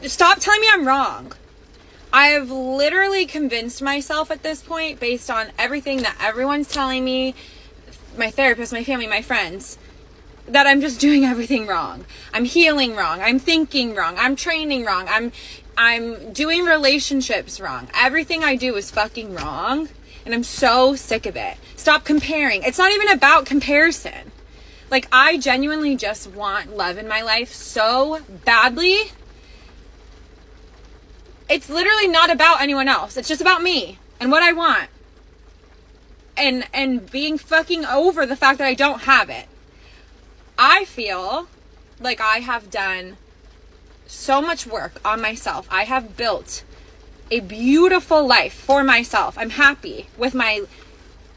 Stop telling me I'm wrong. I've literally convinced myself at this point, based on everything that everyone's telling me, my therapist, my family, my friends, that I'm just doing everything wrong. I'm healing wrong. I'm thinking wrong. I'm training wrong. I'm doing relationships wrong. Everything I do is fucking wrong. And I'm so sick of it. Stop comparing. It's not even about comparison. Like, I genuinely just want love in my life so badly. It's literally not about anyone else. It's just about me and what I want. And being fucking over the fact that I don't have it. I feel like I have done so much work on myself. I have built a beautiful life for myself. I'm happy with my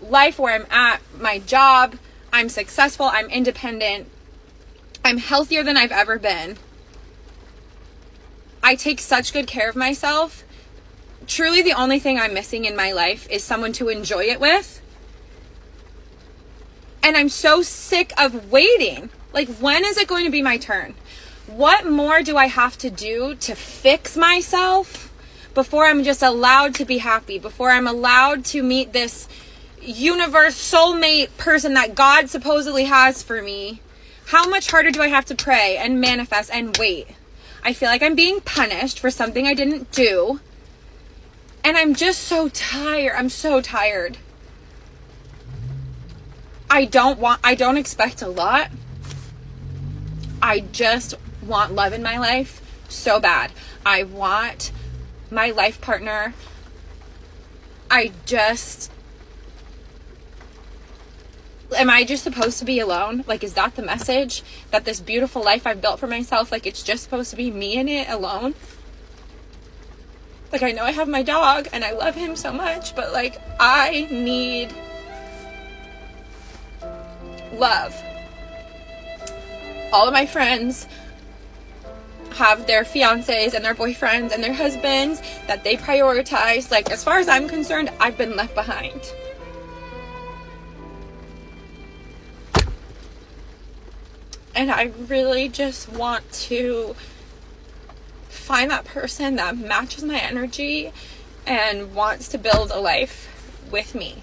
life where I'm at, my job. I'm successful. I'm independent. I'm healthier than I've ever been. I take such good care of myself. Truly, the only thing I'm missing in my life is someone to enjoy it with. And I'm so sick of waiting. Like, when is it going to be my turn? What more do I have to do to fix myself before I'm just allowed to be happy? Before I'm allowed to meet this universe soulmate person that God supposedly has for me? How much harder do I have to pray and manifest and wait? I feel like I'm being punished for something I didn't do. And I'm just so tired. I'm so tired. I don't expect a lot. I just want love in my life so bad. I want my life partner. Am I just supposed to be alone? Like, is that the message? That this beautiful life I've built for myself, like, it's just supposed to be me in it alone? Like, I know I have my dog and I love him so much, but like, I need love. All of my friends have their fiancés and their boyfriends and their husbands that they prioritize. Like, as far as I'm concerned, I've been left behind. And I really just want to find that person that matches my energy and wants to build a life with me.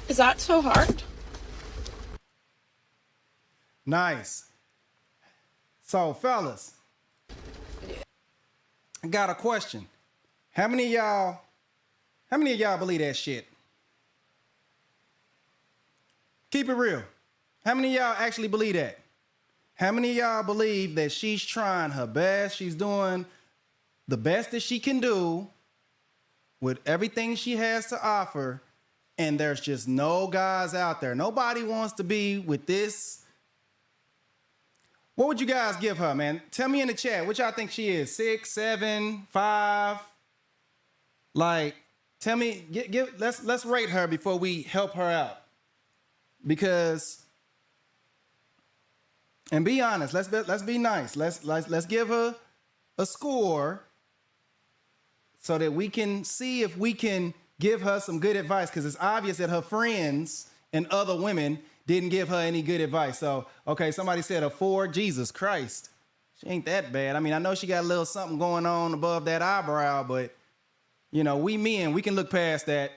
Is that so hard? Nice. So, fellas, I got a question. How many of y'all believe that shit? Keep it real. How many of y'all actually believe that? How many of y'all believe that she's trying her best? She's doing the best that she can do with everything she has to offer, and there's just no guys out there. Nobody wants to be with this. What would you guys give her, man? Tell me in the chat what y'all think she is. 6, 7, 5? Like, tell me, let's rate her before we help her out. Because, and be honest, let's be nice. Let's give her a score so that we can see if we can give her some good advice, because it's obvious that her friends and other women didn't give her any good advice. So, okay, somebody said a 4. Jesus Christ. She ain't that bad. I mean, I know she got a little something going on above that eyebrow, but, you know, we men, we can look past that.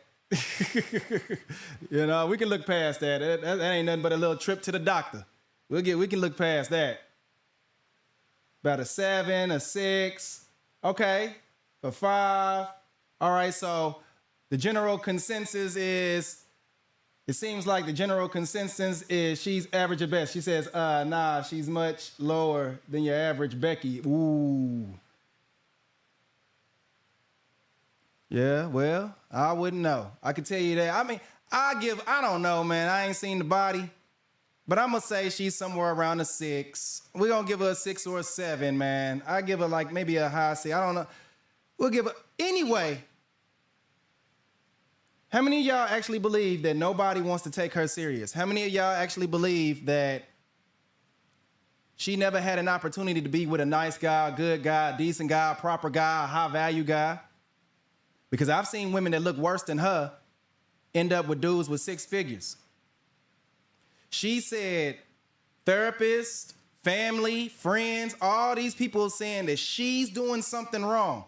You know, we can look past that. That ain't nothing but a little trip to the doctor. We can look past that. About a 7, a 6. Okay, a 5. All right, so the general consensus is, it seems like the general consensus is she's average at best. She says, nah, she's much lower than your average Becky. Ooh. Yeah, well, I wouldn't know. I can tell you that. I mean, I don't know, man. I ain't seen the body, but I'm going to say she's somewhere around a 6. We're going to give her a 6 or a 7, man. I give her like maybe a high C. I don't know. We'll give her, anyway. How many of y'all actually believe that nobody wants to take her serious? How many of y'all actually believe that she never had an opportunity to be with a nice guy, a good guy, a decent guy, a proper guy, a high value guy? Because I've seen women that look worse than her end up with dudes with 6 figures. She said therapists, family, friends, all these people saying that she's doing something wrong.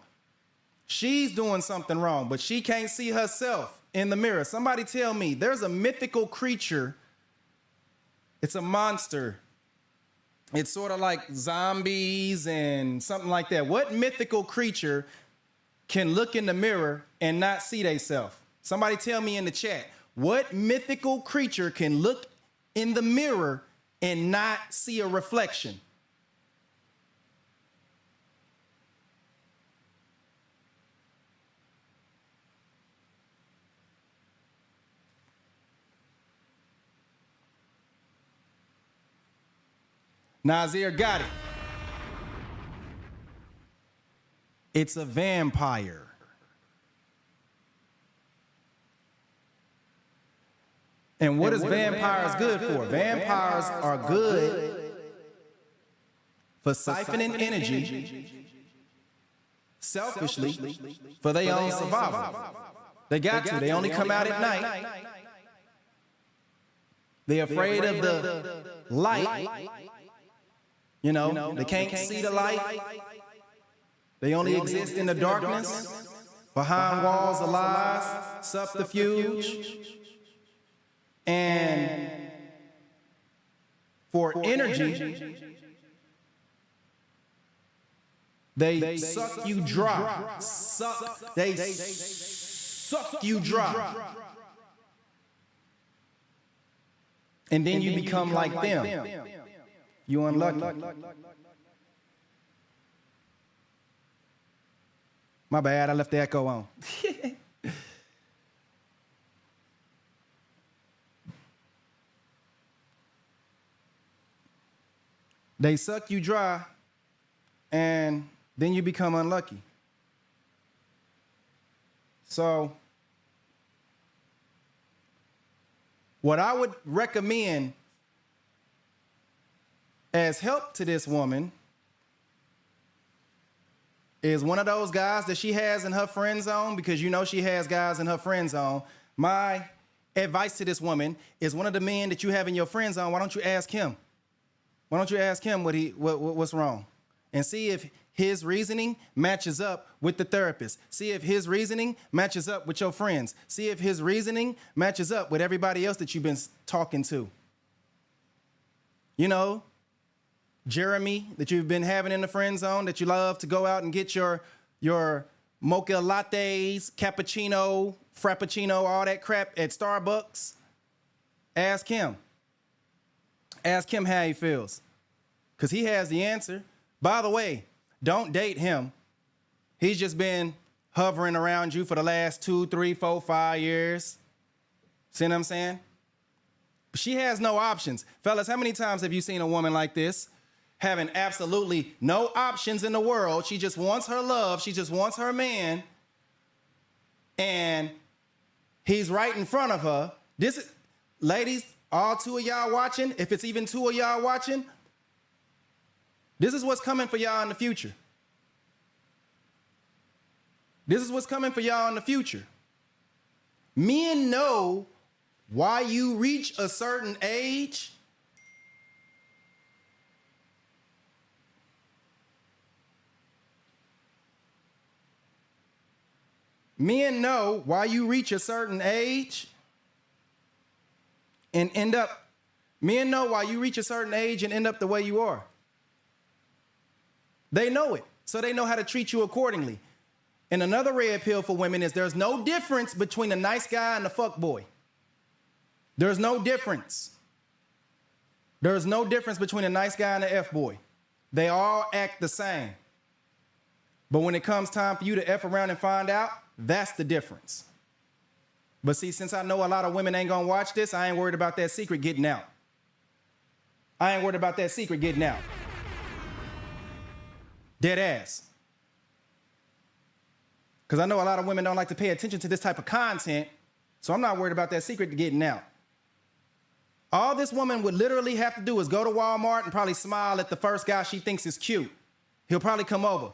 She's doing something wrong, but she can't see herself in the mirror. Somebody tell me, there's a mythical creature. It's a monster. It's sort of like zombies and something like that. What mythical creature can look in the mirror and not see theyself? Somebody tell me in the chat. What mythical creature can look in the mirror and not see a reflection? Nazir got it. It's a vampire. And what is vampires good for? Vampires are good for siphoning energy selfishly for their own survival. They got to. They only come out at night. They're afraid of the light. You know, they can't see the light. They only exist in the darkness, behind walls of lies, subterfuge. And for energy, they suck you dry. They suck you dry. And then you become like them. You unlucky. My bad, I left the echo on. They suck you dry, and then you become unlucky. So, what I would recommend as help to this woman is one of those guys that she has in her friend zone, because you know she has guys in her friend zone. My advice to this woman is one of the men that you have in your friend zone, why don't you ask him? Why don't you ask him what's wrong? And see if his reasoning matches up with the therapist. See if his reasoning matches up with your friends. See if his reasoning matches up with everybody else that you've been talking to. You know, Jeremy that you've been having in the friend zone, that you love to go out and get your mocha lattes, cappuccino, frappuccino, all that crap at Starbucks. Ask him. Ask him how he feels, because he has the answer. By the way, don't date him. He's just been hovering around you for the last 2, 3, 4, 5 years. See what I'm saying? She has no options. Fellas, how many times have you seen a woman like this having absolutely no options in the world? She just wants her love. She just wants her man. And he's right in front of her. This is, ladies, all 2 of y'all watching, if it's even 2 of y'all watching, this is what's coming for y'all in the future. This is what's coming for y'all in the future. Men know why you reach a certain age. Men know why you reach a certain age and end up, men know why you reach a certain age and end up the way you are. They know it, so they know how to treat you accordingly. And another red pill for women is there's no difference between a nice guy and a fuck boy. There's no difference. There's no difference between a nice guy and an F boy. They all act the same. But when it comes time for you to F around and find out, that's the difference. But see, since I know a lot of women ain't gonna watch this, I ain't worried about that secret getting out. I ain't worried about that secret getting out. Dead ass. Because I know a lot of women don't like to pay attention to this type of content, so I'm not worried about that secret getting out. All this woman would literally have to do is go to Walmart and probably smile at the first guy she thinks is cute. He'll probably come over,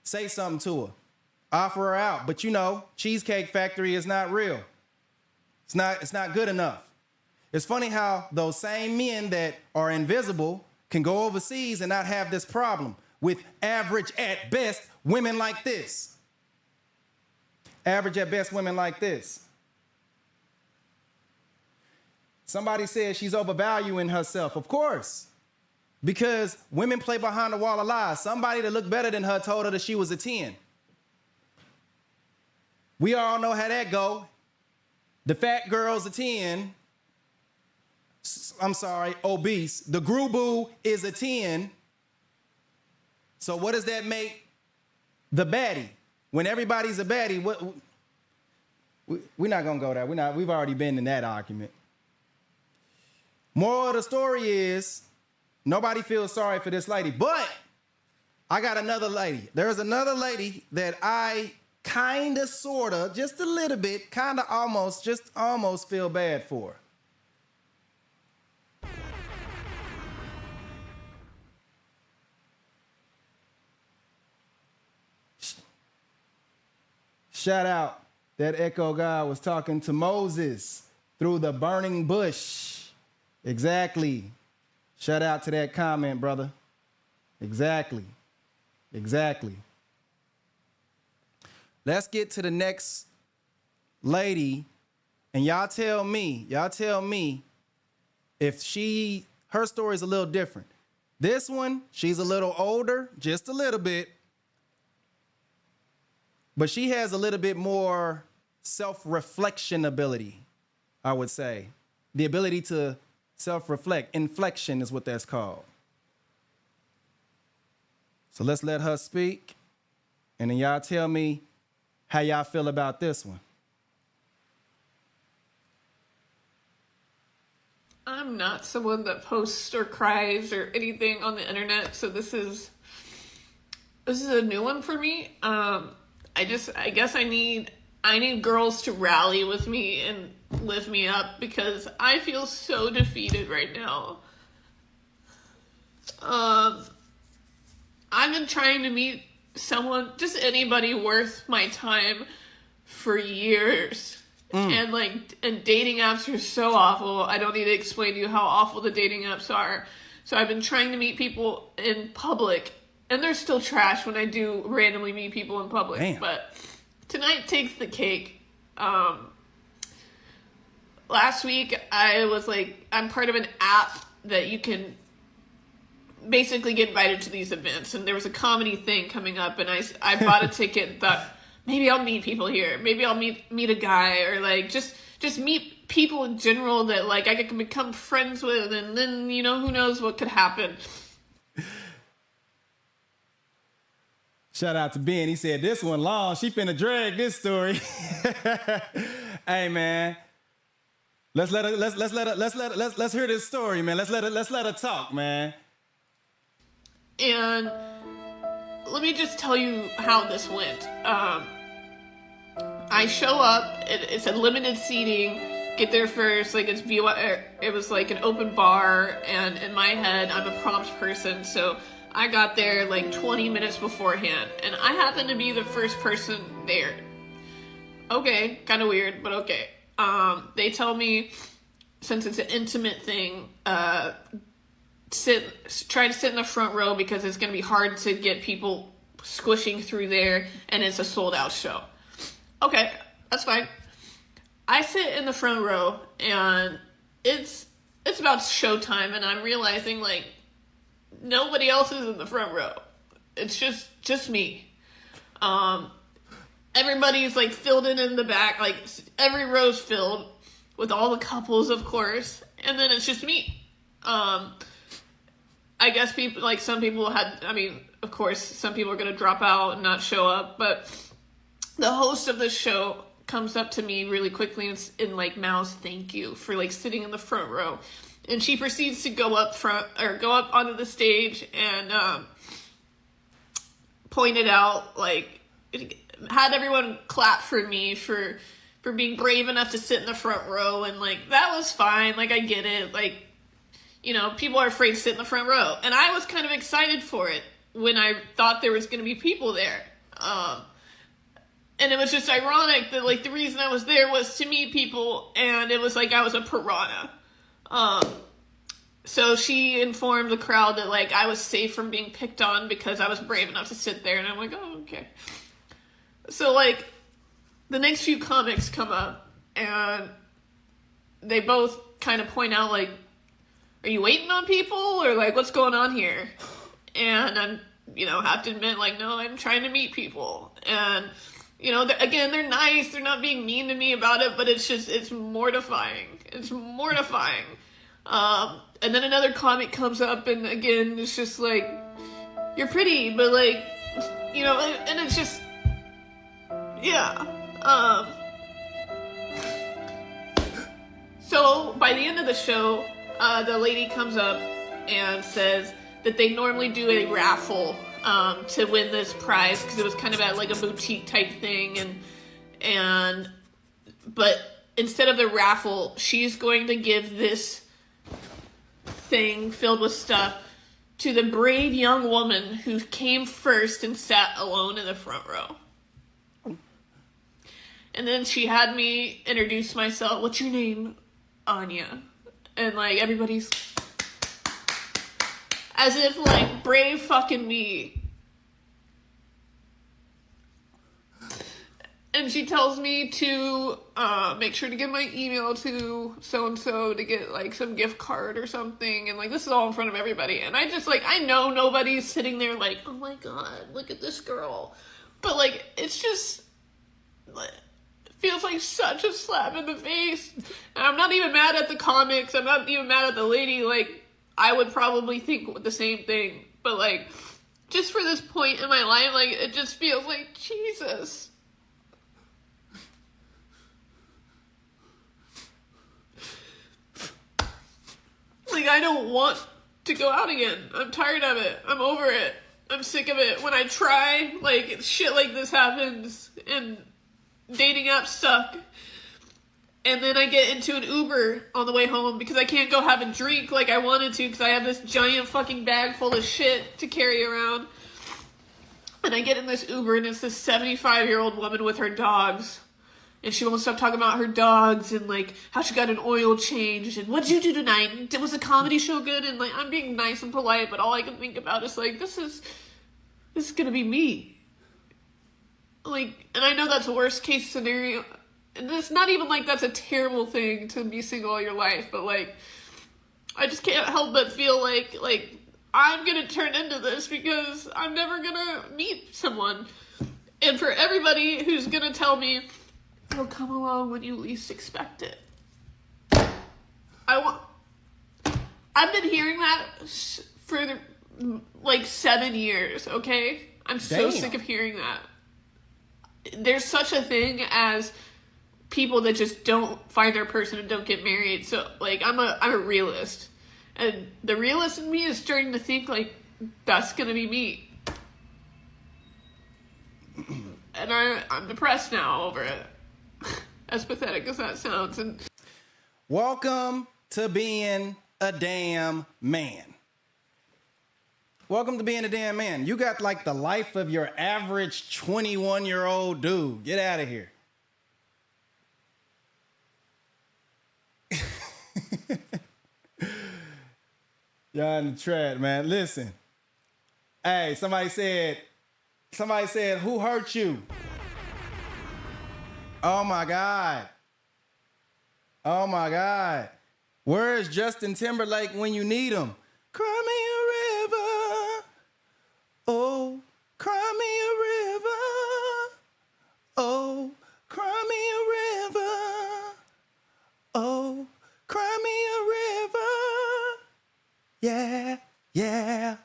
say something to her, offer her out. But you know, Cheesecake Factory is not real. It's not good enough. It's funny how those same men that are invisible can go overseas and not have this problem with average at best women like this. Average at best women like this. Somebody said she's overvaluing herself. Of course. Because women play behind the wall of lies. Somebody that looked better than her told her that she was a 10. We all know how that go. The fat girl's a 10. I'm sorry, obese. The Gruboo is a 10. So what does that make the baddie? When everybody's a baddie, we're not going to go there. We've already been in that argument. Moral of the story is, nobody feels sorry for this lady, but I got another lady. There's another lady that I kind of, sort of, just a little bit, kind of almost feel bad for. Shout out, that Echo guy was talking to Moses through the burning bush. Exactly. Shout out to that comment, brother. Exactly. Let's get to the next lady, and y'all tell me if her story is a little different. This one, she's a little older, just a little bit, but she has a little bit more self-reflection ability, I would say. The ability to self-reflect. Inflection is what that's called. So let's let her speak, and then y'all tell me how y'all feel about this one. I'm not someone that posts or cries or anything on the internet, so this is a new one for me. I guess I need girls to rally with me and lift me up because I feel so defeated right now. I've been trying to meet someone, just anybody worth my time for years. And dating apps are so awful. I don't need to explain to you how awful the dating apps are. So I've been trying to meet people in public, and they're still trash when I do randomly meet people in public. Damn. But tonight takes the cake. Last week I was I'm part of an app that you can basically get invited to these events, and there was a comedy thing coming up, and I bought a ticket, thought maybe I'll meet people here, maybe I'll meet a guy, or just meet people in general that I can become friends with, and then who knows what could happen. Shout out to Ben. He said this one long. She finna drag this story. Hey man, let's hear this story, man. Let's let her talk, man. And let me just tell you how this went. I show up. It's a limited seating. Get there first. It was an open bar, and in my head, I'm a prompt person, so I got there 20 minutes beforehand, and I happened to be the first person there. Okay, kind of weird, but okay. They tell me, since it's an intimate thing, try to sit in the front row because it's going to be hard to get people squishing through there, and it's a sold out show. Okay, that's fine. I sit in the front row, and it's about showtime, and I'm realizing nobody else is in the front row. It's just me. Everybody's filled in the back, every row's filled with all the couples, of course, and then it's just me. I guess people, some people of course, some people are going to drop out and not show up, but the host of the show comes up to me really quickly and mouths thank you for sitting in the front row. And she proceeds to go up onto the stage and pointed out, had everyone clap for me for being brave enough to sit in the front row, and that was fine. I get it. People are afraid to sit in the front row, and I was kind of excited for it when I thought there was going to be people there. And it was just ironic that the reason I was there was to meet people, and it was I was a piranha. So she informed the crowd that, like, I was safe from being picked on because I was brave enough to sit there, and I'm like, oh, okay. So, like, the next few comics come up, and they both kind of point out, like, are you waiting on people, or, like, what's going on here? And I'm, have to admit, like, no, I'm trying to meet people. And, again, they're nice, they're not being mean to me about it, but it's mortifying. It's mortifying. And then another comic comes up, and again, it's just like, you're pretty, but like, and it's just, yeah. So by the end of the show, the lady comes up and says that they normally do a raffle, to win this prize, because it was kind of at like a boutique type thing, but instead of the raffle, she's going to give this thing filled with stuff to the brave young woman who came first and sat alone in the front row. And then she had me introduce myself. What's your name? Anya. And like everybody's as if like brave fucking me. And she tells me to make sure to give my email to so-and-so to get, like, some gift card or something. And, like, this is all in front of everybody. And I just, like, I know nobody's sitting there like, oh, my God, look at this girl. But, like, it's just, like, it feels like such a slap in the face. And I'm not even mad at the comics. I'm not even mad at the lady. Like, I would probably think the same thing. But, like, just for this point in my life, like, it just feels like, Jesus. Like, I don't want to go out again. I'm tired of it. I'm over it. I'm sick of it. When I try, like, shit like this happens, and dating apps suck. And then I get into an Uber on the way home because I can't go have a drink like I wanted to because I have this giant fucking bag full of shit to carry around. And I get in this Uber, and it's this 75-year-old woman with her dogs. And she won't stop talking about her dogs and, like, how she got an oil change and what'd you do tonight? Was the comedy show good? And, like, I'm being nice and polite, but all I can think about is, like, this is gonna be me. Like, and I know that's a worst case scenario. And it's not even like that's a terrible thing to be single all your life, but, like, I just can't help but feel like I'm gonna turn into this because I'm never gonna meet someone. And for everybody who's gonna tell me, it'll come along when you least expect it. I've been hearing that for like 7 years, okay? I'm so sick of hearing that. There's such a thing as people that just don't find their person and don't get married. So, like, I'm a realist. And the realist in me is starting to think, like, that's gonna be me. And I'm depressed now over it. As pathetic as that sounds. And welcome to being a damn man. Welcome to being a damn man. You got like the life of your average 21-year-old dude. Get out of here. Y'all in the trap, man. Listen. Hey, somebody said, who hurt you? Oh my God. Oh my God. Where is Justin Timberlake when you need him? Cry me a river. Oh, cry me a river. Oh, cry me a river. Oh, cry me a river. Yeah, yeah.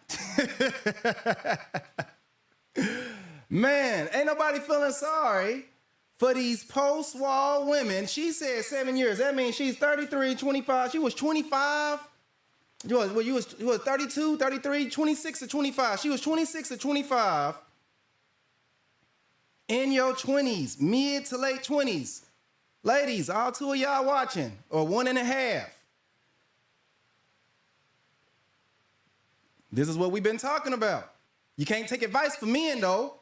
Man, ain't nobody feeling sorry for these post-wall women. She said 7 years. That means she's 33, 25. She was 25. You was 32, 33, 26 to 25. She was 26 to 25. In your 20s, mid to late 20s. Ladies, all two of y'all watching, or 1.5. This is what we've been talking about. You can't take advice from men, though.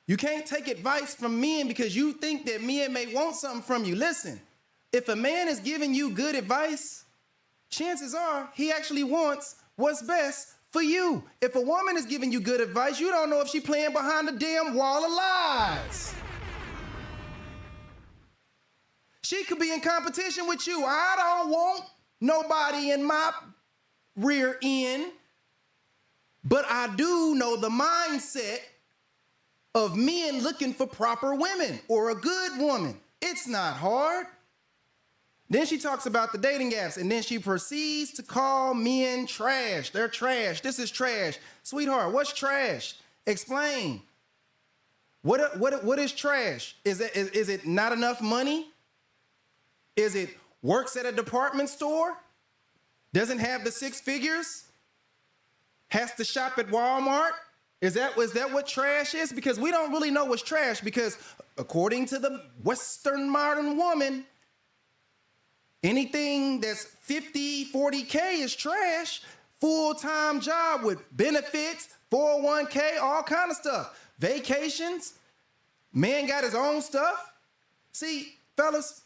You can't take advice from men because you think that men may want something from you. Listen, If a man is giving you good advice, chances are he actually wants what's best for you. If a woman is giving you good advice, you don't know if she's playing behind the damn wall of lies. She could be in competition with you. I don't want nobody in my rear end, but I do know the mindset of men looking for proper women or a good woman. It's not hard. Then she talks about the dating apps, and then she proceeds to call men trash. They're trash. This is trash. Sweetheart, what's trash? Explain. What is trash? Is it not enough money? Is it works at a department store? Doesn't have the 6 figures? Has to shop at Walmart? Is that what trash is? Because we don't really know what's trash, because according to the Western modern woman, anything that's 50, 40K is trash. Full-time job with benefits, 401K, all kind of stuff. Vacations. Man got his own stuff. See, fellas,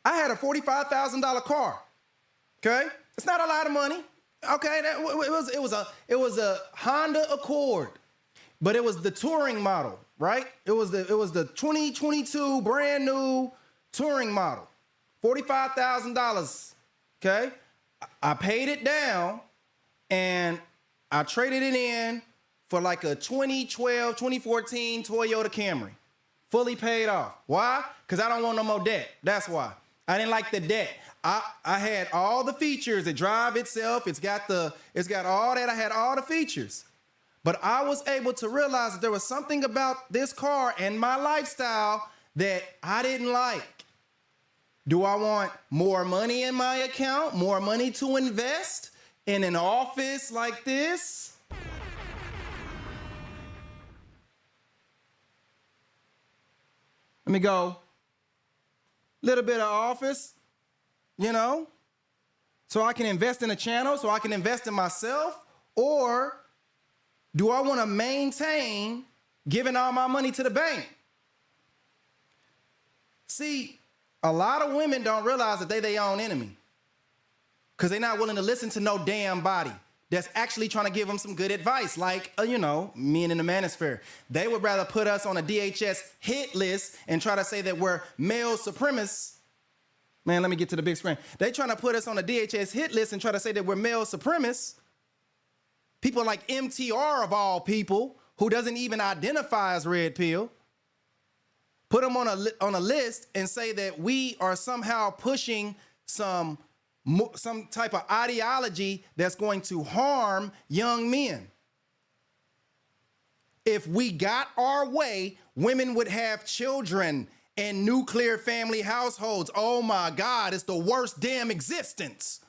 I had a $45,000 car. Okay? It's not a lot of money. Okay, it was a Honda Accord, but it was the touring model, right? It was the 2022 brand new touring model, $45,000. Okay, I paid it down, and I traded it in for like a 2012, 2014 Toyota Camry, fully paid off. Why? Because I don't want no more debt. That's why. I didn't like the debt. I had all the features. It drive itself. It's got all that. I had all the features. But I was able to realize that there was something about this car and my lifestyle that I didn't like. Do I want more money in my account? More money to invest in an office like this? Let me go. Little bit of office, so I can invest in a channel, so I can invest in myself? Or do I want to maintain giving all my money to the bank? See, a lot of women don't realize that they their own enemy, because they're not willing to listen to no damn body that's actually trying to give them some good advice, like, men in the manosphere. They would rather put us on a DHS hit list and try to say that we're male supremacists. Man, let me get to the big screen. They trying to put us on a DHS hit list and try to say that we're male supremacists. People like MTR, of all people, who doesn't even identify as red pill, put them on a list and say that we are somehow pushing some type of ideology that's going to harm young men. If we got our way, women would have children and nuclear family households. Oh my God, it's the worst damn existence.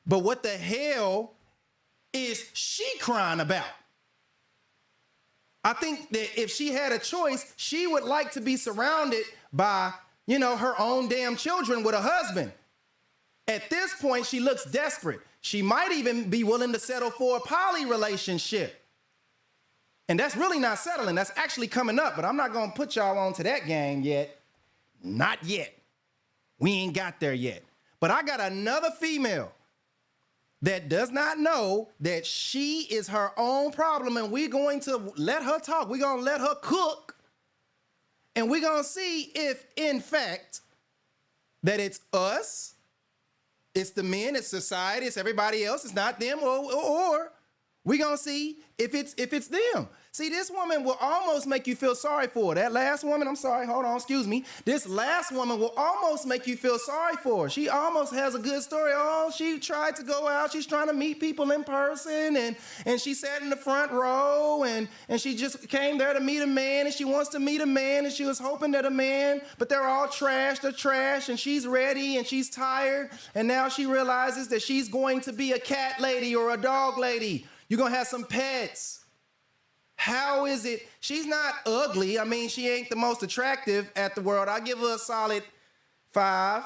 But what the hell is she crying about? I think that if she had a choice, she would like to be surrounded by, her own damn children with a husband. At this point, she looks desperate. She might even be willing to settle for a poly relationship. And that's really not settling. That's actually coming up, but I'm not going to put y'all onto that game yet. Not yet. We ain't got there yet. But I got another female that does not know that she is her own problem, and we're going to let her talk. We're going to let her cook, and we're going to see if, in fact, that it's us, it's the men, it's society, it's everybody else, it's not them, or we're going to see if it's them. See, this woman will almost make you feel sorry for her. That last woman, I'm sorry, hold on, excuse me. This last woman will almost make you feel sorry for her. She almost has a good story. Oh, she tried to go out. She's trying to meet people in person, and she sat in the front row, and she just came there to meet a man, and she wants to meet a man, and she was hoping that a man, but they're all trash, they're trash, and she's ready, and she's tired, and now she realizes that she's going to be a cat lady or a dog lady. You're going to have some pets. How is it? She's not ugly. I mean, she ain't the most attractive at the world. I give her a solid 5.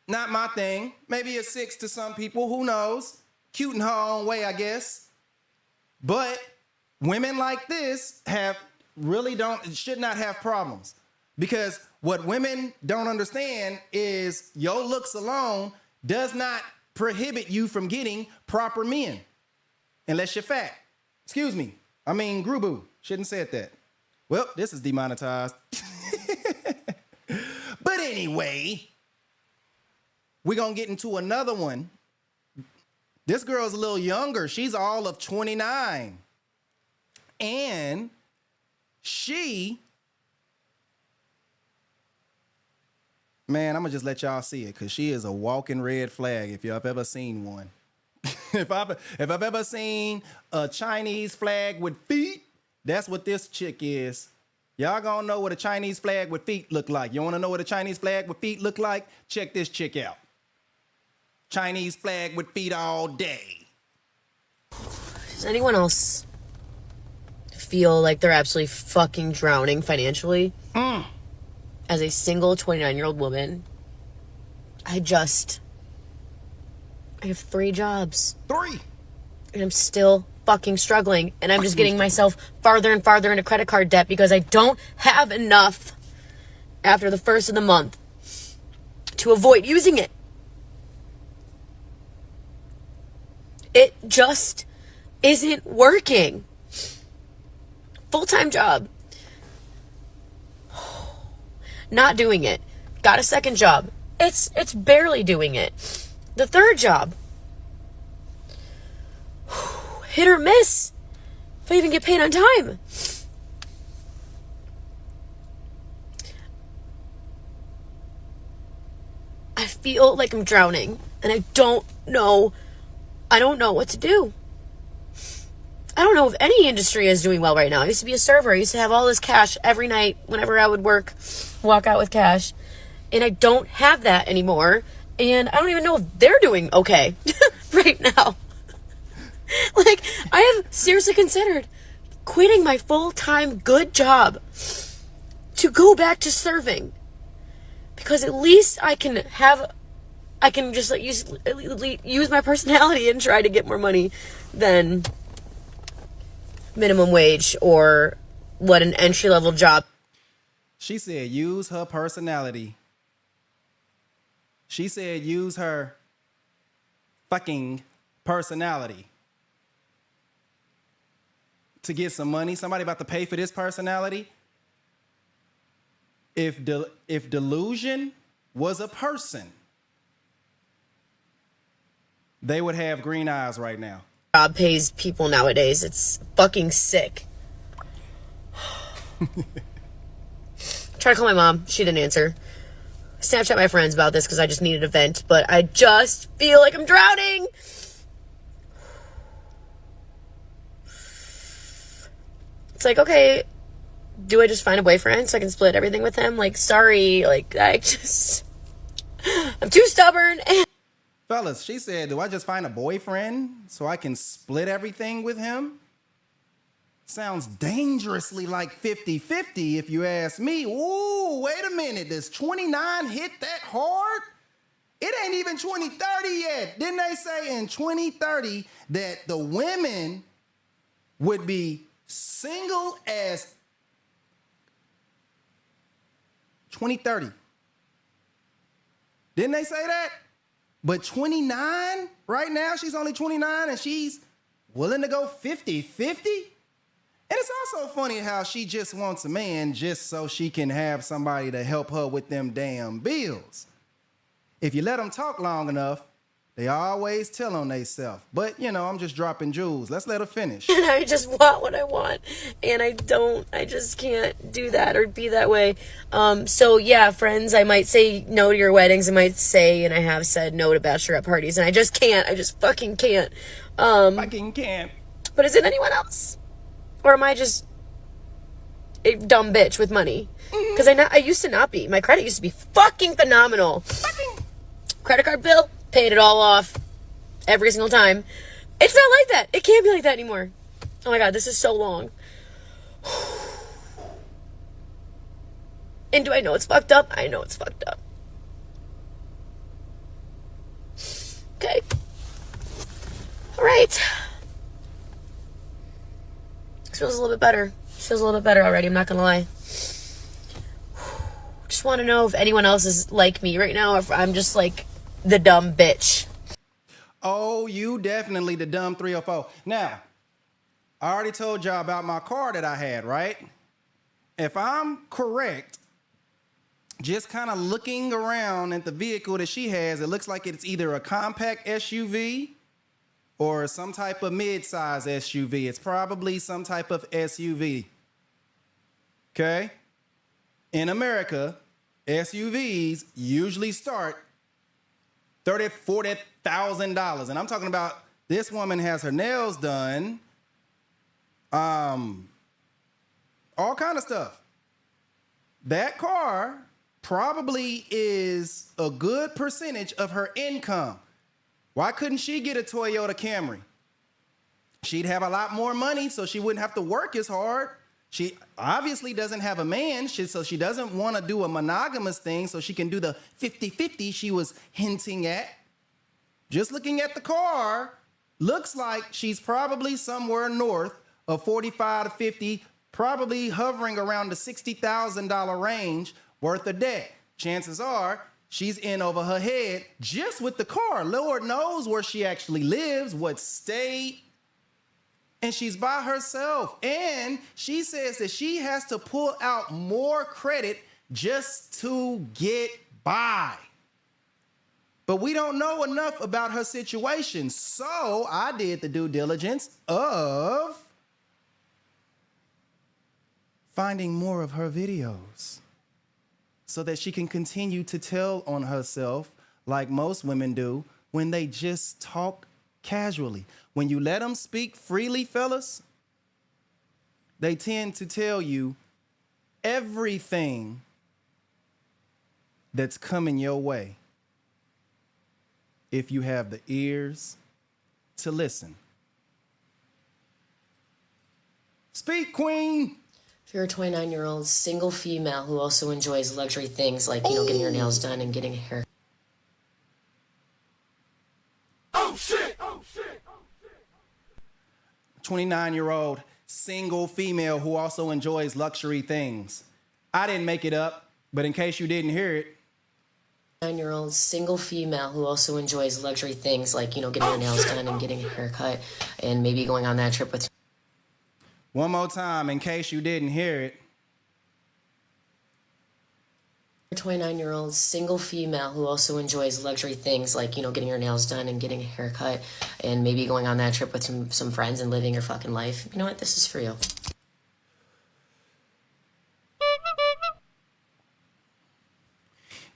Not my thing. Maybe a 6 to some people. Who knows? Cute in her own way, I guess. But women like this have should not have problems. Because what women don't understand is your looks alone does not prohibit you from getting proper men. Unless you're fat. Excuse me. I mean, Grubu. Shouldn't have said that. Well, this is demonetized. But anyway, we're going to get into another one. This girl's a little younger. She's all of 29. And man, I'm going to just let y'all see it because she is a walking red flag if y'all have ever seen one. If I've ever seen a Chinese flag with feet, that's what this chick is. Y'all gonna know what a Chinese flag with feet look like. You wanna know what a Chinese flag with feet look like? Check this chick out. Chinese flag with feet all day. Does anyone else feel like they're absolutely fucking drowning financially? As a single 29-year-old woman, I have 3 jobs. 3. And I'm still fucking struggling. And I'm just getting myself farther and farther into credit card debt because I don't have enough after the first of the month to avoid using it. It just isn't working. Full-time job. Not doing it. Got a second job. It's barely doing it. The third job. Hit or miss. If I even get paid on time. I feel like I'm drowning and I don't know what to do. I don't know if any industry is doing well right now. I used to be a server. I used to have all this cash every night whenever I would walk out with cash. And I don't have that anymore. And I don't even know if they're doing okay right now. Like, I have seriously considered quitting my full-time good job to go back to serving. Because at least I can just like use my personality and try to get more money than minimum wage or what an entry-level job. She said use her personality. She said use her fucking personality to get some money. Somebody about to pay for this personality. If delusion was a person, they would have green eyes right now. Job pays people nowadays. It's fucking sick. Try to call my mom. She didn't answer. Snapchat my friends about this because I just needed a vent, but I just feel like I'm drowning. It's like, okay, do I just find a boyfriend so I can split everything with him? Like, sorry, like, I'm too stubborn. Fellas, she said, do I just find a boyfriend so I can split everything with him? Sounds dangerously like 50-50 if you ask me. Ooh, wait a minute. Does 29 hit that hard? It ain't even 2030 yet. Didn't they say in 2030 that the women would be single as 2030? Didn't they say that? But 29 right now, she's only 29 and she's willing to go 50-50? And it's also funny how she just wants a man just so she can have somebody to help her with them damn bills. If you let them talk long enough, they always tell on theyself. But, you know, I'm just dropping jewels. Let's let her finish. And I just want what I want. And I just can't do that or be that way. So, yeah, friends, I might say no to your weddings. I might say, and I have said no to bachelorette parties. And I just can't. I just fucking can't. Fucking can't. But is it anyone else? Or am I just a dumb bitch with money? Because I used to not be. My credit used to be fucking phenomenal. Credit card bill, paid it all off every single time. It's not like that. It can't be like that anymore. Oh my God, this is so long. And do I know it's fucked up? I know it's fucked up. Okay. All right. This feels a little bit better. feels a little bit better already, I'm not gonna lie. Just want to know if anyone else is like me right now, or if I'm just like the dumb bitch. Oh, you definitely the dumb 304. Now, I already told y'all about my car that I had, right? If I'm correct, just kind of looking around at the vehicle that she has, it looks like it's either a compact SUV or some type of mid-size SUV. It's probably some type of SUV. Okay? In America, SUVs usually start $30,000, $40,000. And I'm talking about this woman has her nails done, all kind of stuff. That car probably is a good percentage of her income. Why couldn't she get a Toyota Camry? She'd have a lot more money, so she wouldn't have to work as hard. She obviously doesn't have a man, so she doesn't want to do a monogamous thing, so she can do the 50-50 she was hinting at. Just looking at the car, looks like she's probably somewhere north of 45 to 50, probably hovering around the $60,000 range worth of debt. Chances are she's in over her head just with the car. Lord knows where she actually lives, what state. And she's by herself. And she says that she has to pull out more credit just to get by. But we don't know enough about her situation. So I did the due diligence of finding more of her videos so that she can continue to tell on herself like most women do when they just talk casually. When you let them speak freely, fellas, they tend to tell you everything that's coming your way if you have the ears to listen. Speak, queen. If you're a 29-year-old single female who also enjoys luxury things like, you know, getting your nails done and getting a hair. Oh, shit! 29-year-old single female who also enjoys luxury things. I didn't make it up, but in case you didn't hear it. 9-year-old single female who also enjoys luxury things like, you know, getting your nails done and getting a haircut and maybe going on that trip with. One more time, in case you didn't hear it. 29-year-old single female who also enjoys luxury things like, you know, getting your nails done and getting a haircut and maybe going on that trip with some friends and living your fucking life. You know what? This is for you.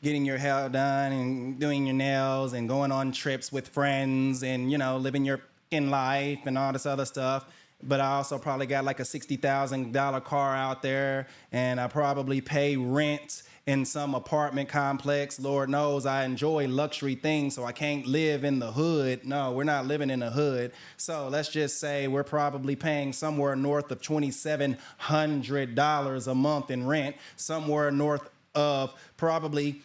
Getting your hair done and doing your nails and going on trips with friends and, you know, living your fucking life and all this other stuff. But I also probably got like a $60,000 car out there, and I probably pay rent in some apartment complex. Lord knows I enjoy luxury things, so I can't live in the hood. No, we're not living in the hood. So let's just say we're probably paying somewhere north of $2,700 a month in rent, somewhere north of probably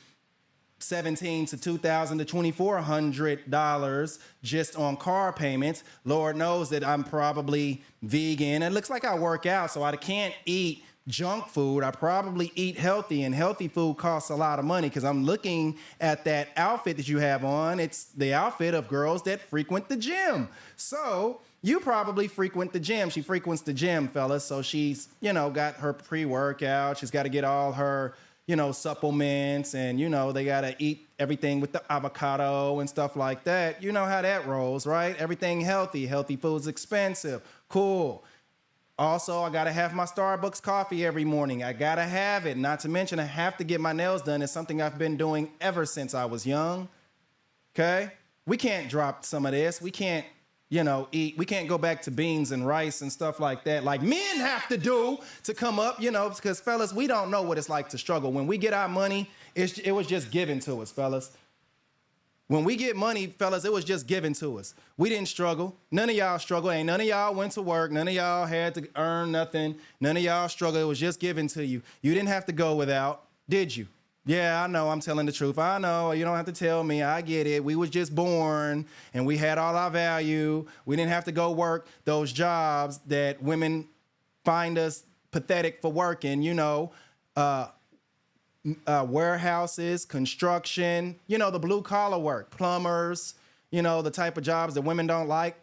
$1,700 to $2,000 to $2,400 just on car payments. Lord knows that I'm probably vegan. It looks like I work out, so I can't eat junk food. I probably eat healthy, and healthy food costs a lot of money because I'm looking at that outfit that you have on. It's the outfit of girls that frequent the gym. So you probably frequent the gym. She frequents the gym, fellas. So she's, you know, got her pre-workout. She's got to get all her, you know, supplements, and, you know, they got to eat everything with the avocado and stuff like that. You know how that rolls, right? Everything healthy. Healthy food's expensive. Cool. Also, I got to have my Starbucks coffee every morning. I got to have it. Not to mention, I have to get my nails done. It's something I've been doing ever since I was young. Okay? We can't drop some of this. We can't, you know, eat. We can't go back to beans and rice and stuff like that, like men have to do to come up, you know, because, fellas, we don't know what it's like to struggle. When we get our money, it was just given to us, fellas. When we get money, fellas, it was just given to us. We didn't struggle. None of y'all struggled. Ain't none of y'all went to work. None of y'all had to earn nothing. None of y'all struggled. It was just given to you. You didn't have to go without, did you? Yeah, I know. I'm telling the truth. I know. You don't have to tell me. I get it. We was just born, and we had all our value. We didn't have to go work those jobs that women find us pathetic for working, warehouses, construction, the blue collar work, plumbers, the type of jobs that women don't like,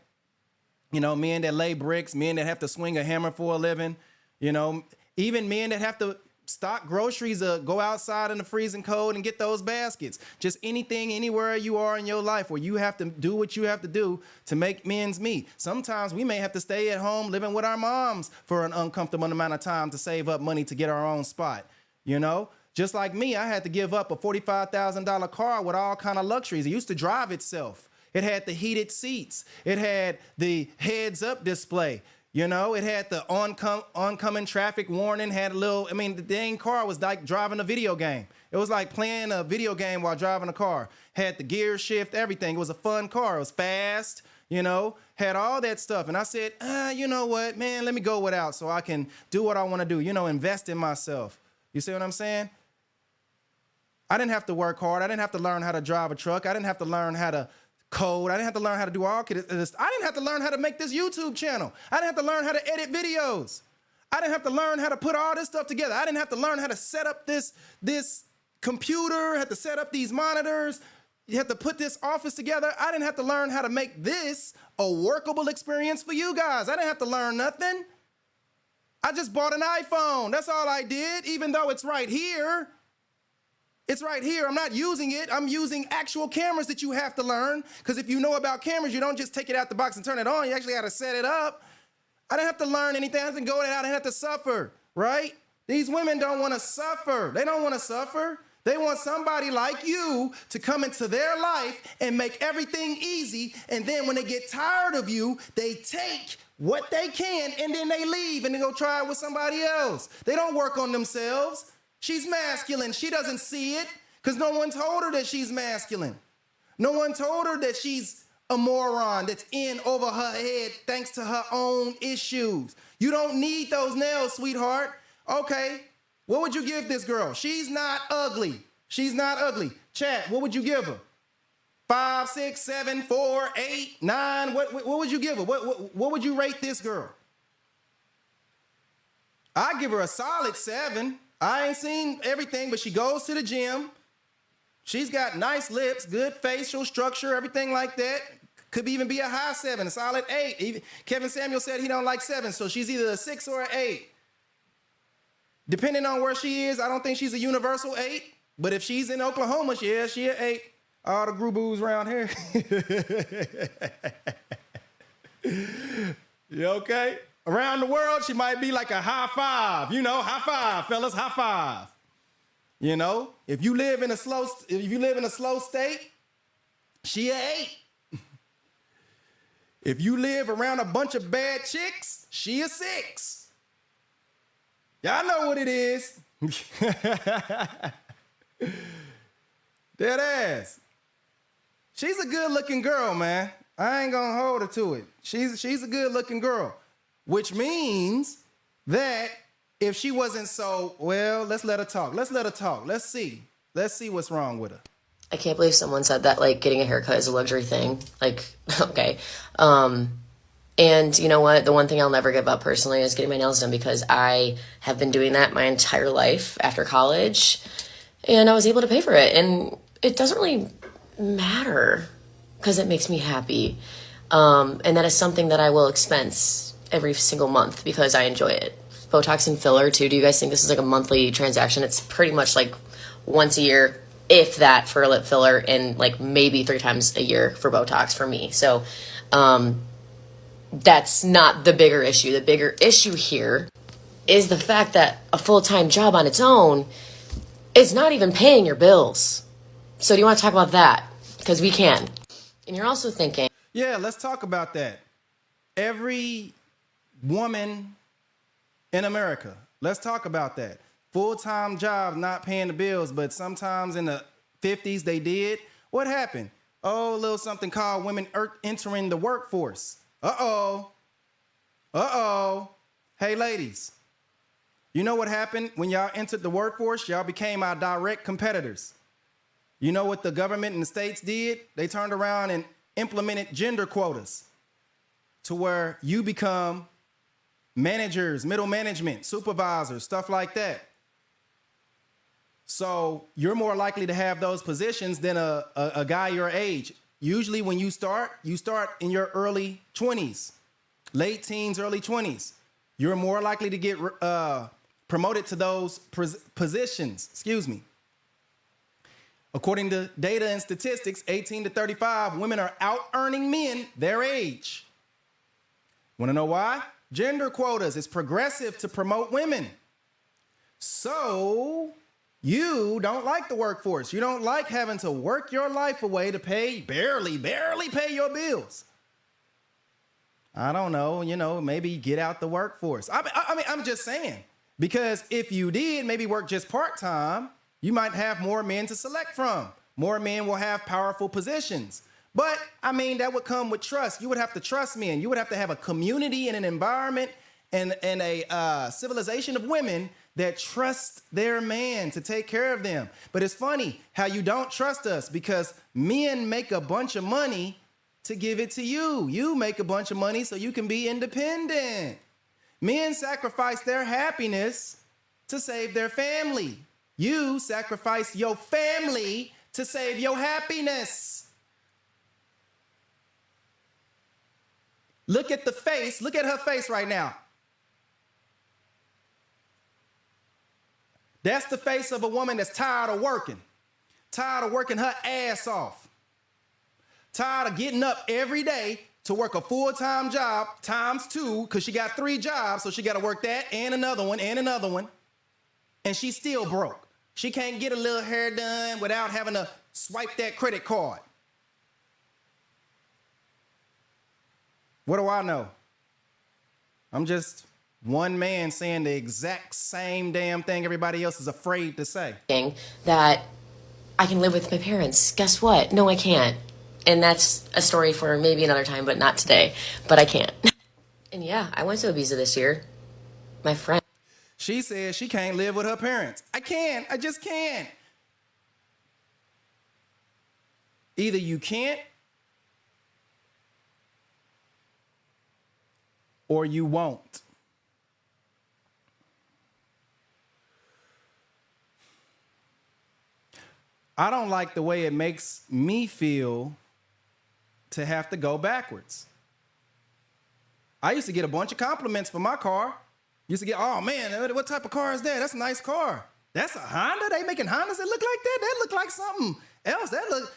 men that lay bricks, men that have to swing a hammer for a living, even men that have to stock groceries or go outside in the freezing cold and get those baskets. Just anything, anywhere you are in your life where you have to do what you have to do to make ends meet. Sometimes we may have to stay at home living with our moms for an uncomfortable amount of time to save up money to get our own spot, Just like me, I had to give up a $45,000 car with all kind of luxuries. It used to drive itself. It had the heated seats. It had the heads-up display. It had the oncoming traffic warning, the dang car was like driving a video game. It was like playing a video game while driving a car. Had the gear shift, everything. It was a fun car. It was fast, had all that stuff. And I said, you know what, man, let me go without so I can do what I want to do, invest in myself. You see what I'm saying? I didn't have to work hard. I didn't have to learn how to drive a truck. I didn't have to learn how to code. I didn't have to learn how to do all this. I didn't have to learn how to make this YouTube channel. I didn't have to learn how to edit videos. I didn't have to learn how to put all this stuff together. I didn't have to learn how to set up this computer, had to set up these monitors. You have to put this office together. I didn't have to learn how to make this a workable experience for you guys. I didn't have to learn nothing. I just bought an iPhone. That's all I did, even though it's right here. It's right here. I'm not using it. I'm using actual cameras that you have to learn. Because if you know about cameras, you don't just take it out the box and turn it on. You actually got to set it up. I didn't have to learn anything. I didn't go out. I didn't have to suffer, right? These women don't want to suffer. They don't want to suffer. They want somebody like you to come into their life and make everything easy. And then when they get tired of you, they take what they can and then they leave and they go try it with somebody else. They don't work on themselves. She's masculine. She doesn't see it because no one told her that she's masculine. No one told her that she's a moron that's in over her head thanks to her own issues. You don't need those nails, sweetheart. Okay, what would you give this girl? She's not ugly. She's not ugly. Chat, what would you give her? 5, 6, 7, 4, 8, 9. What would you give her? What would you rate this girl? I give her a solid 7. I ain't seen everything, but she goes to the gym. She's got nice lips, good facial structure, everything like that. Could even be a high 7, a solid 8. Even Kevin Samuel said he don't like 7, so she's either a 6 or an 8. Depending on where she is, I don't think she's a universal 8. But if she's in Oklahoma, she an 8. All the groo-boos around here. You okay? Around the world, she might be like a high 5. High 5, fellas, high 5. If you live in a slow state, she an 8. If you live around a bunch of bad chicks, she a 6. Y'all know what it is. Dead ass. She's a good-looking girl, man. I ain't gonna hold her to it. She's a good-looking girl, which means that if she wasn't so, let's let her talk. Let's see what's wrong with her. I can't believe someone said that, getting a haircut is a luxury thing. Okay. And you know what? The one thing I'll never give up personally is getting my nails done because I have been doing that my entire life after college and I was able to pay for it. And it doesn't really matter because it makes me happy. And that is something that I will expense every single month because I enjoy it. Botox and filler too. Do you guys think this is a monthly transaction? It's pretty much once a year, if that, for a lip filler, and maybe 3 times a year for Botox for me. So, that's not the bigger issue. The bigger issue here is the fact that a full-time job on its own is not even paying your bills. So do you want to talk about that? Because we can. And you're also thinking... Yeah, let's talk about that. Every woman in America, let's talk about that. Full-time job, not paying the bills, but sometimes in the 50s they did. What happened? Oh, a little something called women entering the workforce. Uh-oh. Hey, ladies, you know what happened when y'all entered the workforce? Y'all became our direct competitors. You know what the government and the states did? They turned around and implemented gender quotas to where you become managers, middle management, supervisors, stuff like that. So you're more likely to have those positions than a guy your age. Usually when you start in your early 20s, late teens, early 20s. You're more likely to get promoted to those positions. Excuse me. According to data and statistics, 18 to 35, women are out earning men their age. Want to know why? Gender quotas. It's progressive to promote women. So you don't like the workforce. You don't like having to work your life away to barely pay your bills. I don't know, maybe get out the workforce. I mean, I'm just saying, because if you did maybe work just part-time, you might have more men to select from. More men will have powerful positions. But, I mean, that would come with trust. You would have to trust men. You would have to have a community and an environment and a civilization of women that trust their man to take care of them. But it's funny how you don't trust us, because men make a bunch of money to give it to you. You make a bunch of money so you can be independent. Men sacrifice their happiness to save their family. You sacrifice your family to save your happiness. Look at the face. Look at her face right now. That's the face of a woman that's tired of working her ass off. Tired of getting up every day to work a full-time job ×2, because she got 3 jobs, so she got to work that and another one and another one. And she's still broke. She can't get a little hair done without having to swipe that credit card. What do I know? I'm just one man saying the exact same damn thing everybody else is afraid to say. That I can live with my parents. Guess what? No, I can't. And that's a story for maybe another time, but not today. But I can't. And yeah, I went to Ibiza this year. My friend. She says she can't live with her parents. I can. I just can't. Either you can't or you won't. I don't like the way it makes me feel to have to go backwards. I used to get a bunch of compliments for my car. Used to get, oh man, what type of car is that? That's a nice car. That's a Honda? They making Hondas that look like that? That look like something else. That look,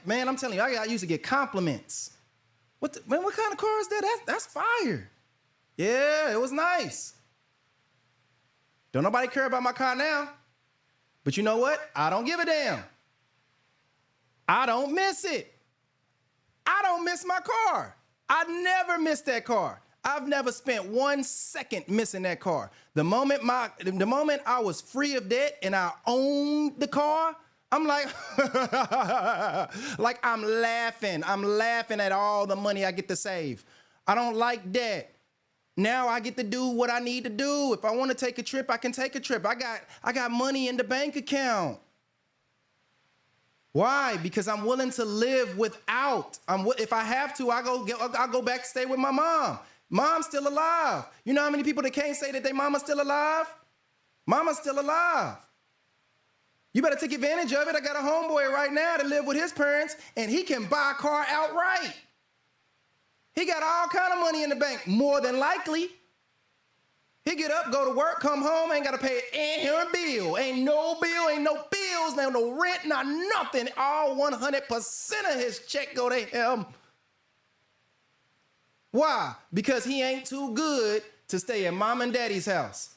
man, I'm telling you, I used to get compliments. What kind of car is that? That's fire. Yeah, it was nice. Don't nobody care about my car now. But you know what? I don't give a damn. I don't miss it. I don't miss my car. I never miss that car. I've never spent 1 second missing that car. The moment I was free of debt and I owned the car, I'm like, like I'm laughing. I'm laughing at all the money I get to save. I don't like that. Now I get to do what I need to do. If I want to take a trip, I can take a trip. I got money in the bank account. Why? Because I'm willing to live without. If I have to, I'll go back to stay with my mom. Mom's still alive. You know how many people that can't say that their mama's still alive? Mama's still alive. You better take advantage of it. I got a homeboy right now that live with his parents, and he can buy a car outright. He got all kind of money in the bank, more than likely. He get up, go to work, come home, ain't got to pay a bill. Ain't no bill, ain't no bills, no rent, not nothing. All 100% of his check go to him. Why? Because he ain't too good to stay at mom and daddy's house.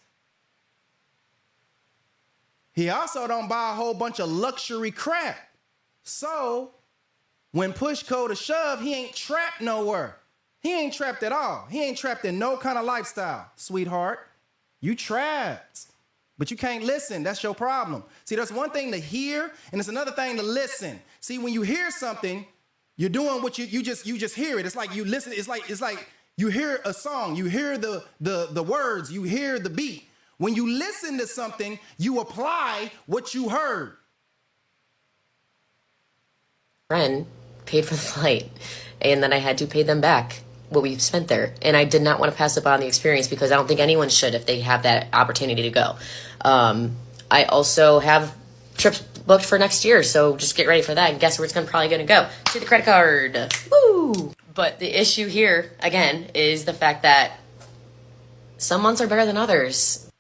He also don't buy a whole bunch of luxury crap. So when push go to shove, he ain't trapped nowhere. He ain't trapped at all. He ain't trapped in no kind of lifestyle, sweetheart. You trapped, but you can't listen. That's your problem. See, there's one thing to hear, and it's another thing to listen. See, when you hear something, you're doing what you just hear it. It's like you listen. It's like you hear a song. You hear the words. You hear the beat. When you listen to something, you apply what you heard. Friend paid for the flight, and then I had to pay them back what we spent there. And I did not want to pass up on the experience because I don't think anyone should if they have that opportunity to go. I also have trips booked for next year, so just get ready for that. And guess where it's probably going to go? To the credit card. Woo! But the issue here, again, is the fact that some months are better than others.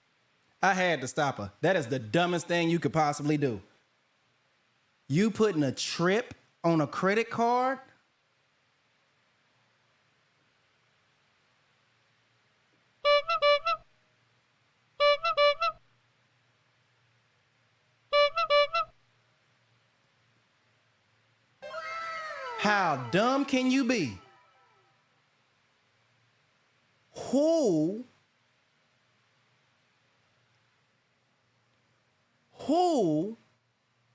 I had to stop her. That is the dumbest thing you could possibly do. You putting a trip on a credit card? How dumb can you be? Who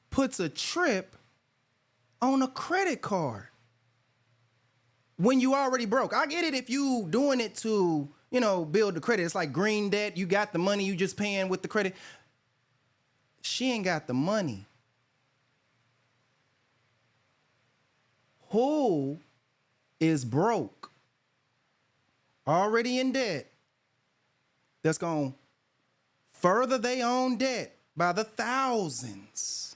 puts a trip on a credit card when you already broke? I get it if you doing it to, build the credit. It's like green debt. You got the money, you just paying with the credit. She ain't got the money. Who is broke, already in debt, that's going to further their own debt by the thousands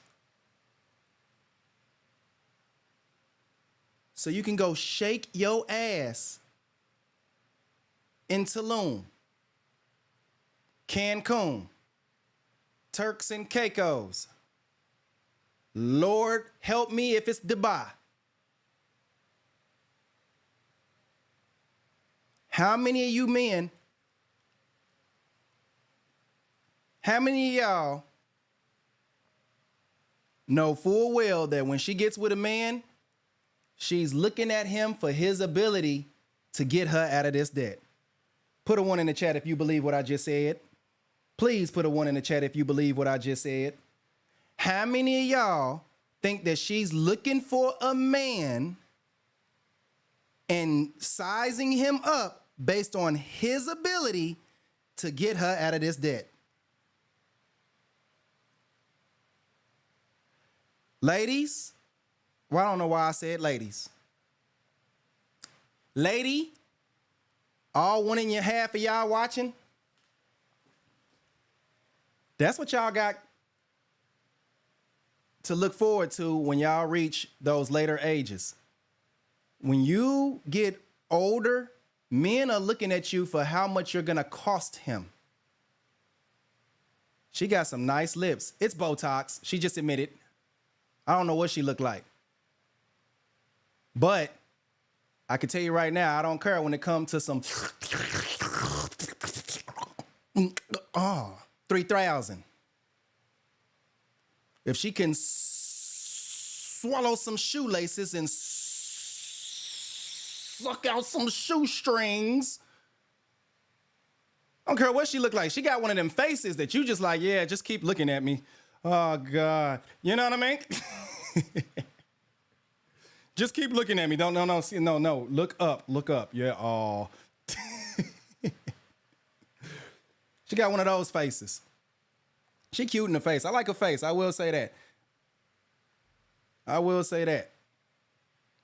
so you can go shake your ass in Tulum, Cancun, Turks and Caicos. Lord help me if it's Dubai. How many of you men, how many of y'all know full well that when she gets with a man, she's looking at him for his ability to get her out of this debt? Put a 1 in the chat if you believe what I just said. Please put a 1 in the chat if you believe what I just said. How many of y'all think that she's looking for a man and sizing him up based on his ability to get her out of this debt? Ladies, well, I don't know why I said ladies. Lady, all 1 in your half of y'all watching, that's what y'all got to look forward to when y'all reach those later ages. When you get older, men are looking at you for how much you're going to cost him. She got some nice lips. It's Botox. She just admitted. I don't know what she looked like. But I can tell you right now, I don't care when it comes to some 3,000. If she can swallow some shoelaces and suck out some shoestrings, I don't care what she look like. She got one of them faces that you just like, yeah, just keep looking at me. Oh, God. You know what I mean? Just keep looking at me. No. Look up. Yeah, oh. She got one of those faces. She cute in the face. I like her face. I will say that.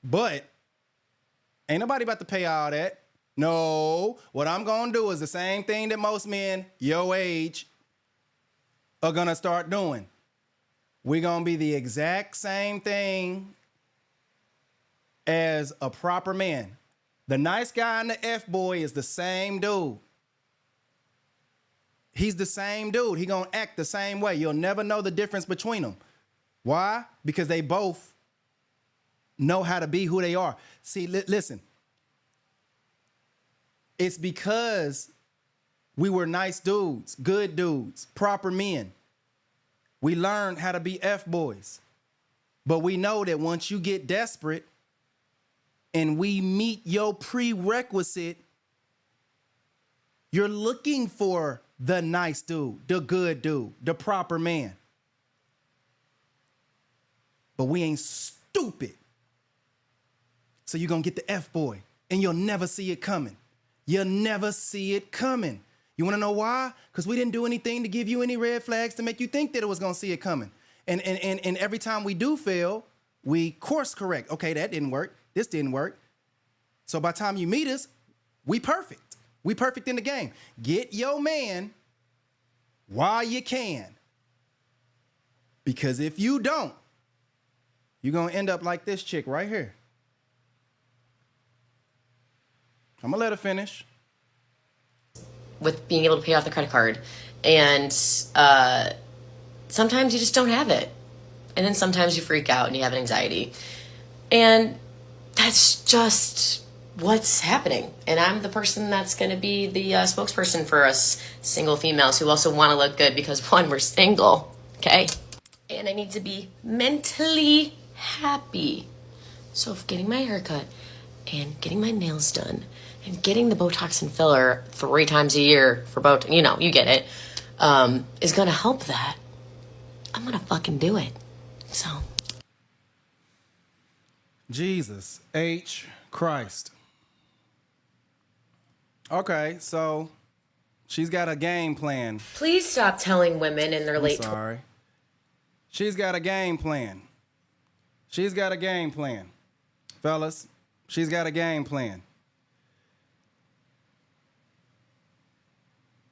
But ain't nobody about to pay all that. No. What I'm going to do is the same thing that most men your age are going to start doing. We're going to be the exact same thing as a proper man. The nice guy and the F-boy is the same dude. He's the same dude. He gonna act the same way. You'll never know the difference between them. Why? Because they both know how to be who they are. See, listen. It's because we were nice dudes, good dudes, proper men. We learned how to be F-boys. But we know that once you get desperate and we meet your prerequisite, you're looking for the nice dude, the good dude, the proper man. But we ain't stupid. So you're going to get the F-boy, and you'll never see it coming. You'll never see it coming. You want to know why? Because we didn't do anything to give you any red flags to make you think that it was going to see it coming. And every time we do fail, we course correct. Okay, that didn't work. This didn't work. So by the time you meet us, we perfect. We perfect in the game. Get your man while you can. Because if you don't, you're going to end up like this chick right here. I'm going to let her finish. With being able to pay off the credit card. And sometimes you just don't have it. And then sometimes you freak out and you have an anxiety. And that's just what's happening. And I'm the person that's going to be the spokesperson for us single females who also want to look good because, one, we're single, okay? And I need to be mentally happy. So if getting my hair cut and getting my nails done and getting the Botox and filler 3 times a year for Botox, you know, you get it, is going to help that, I'm going to fucking do it. So. Jesus H. Christ. Okay, so she's got a game plan. Please stop telling women in their late... Sorry. She's got a game plan. She's got a game plan. Fellas, she's got a game plan.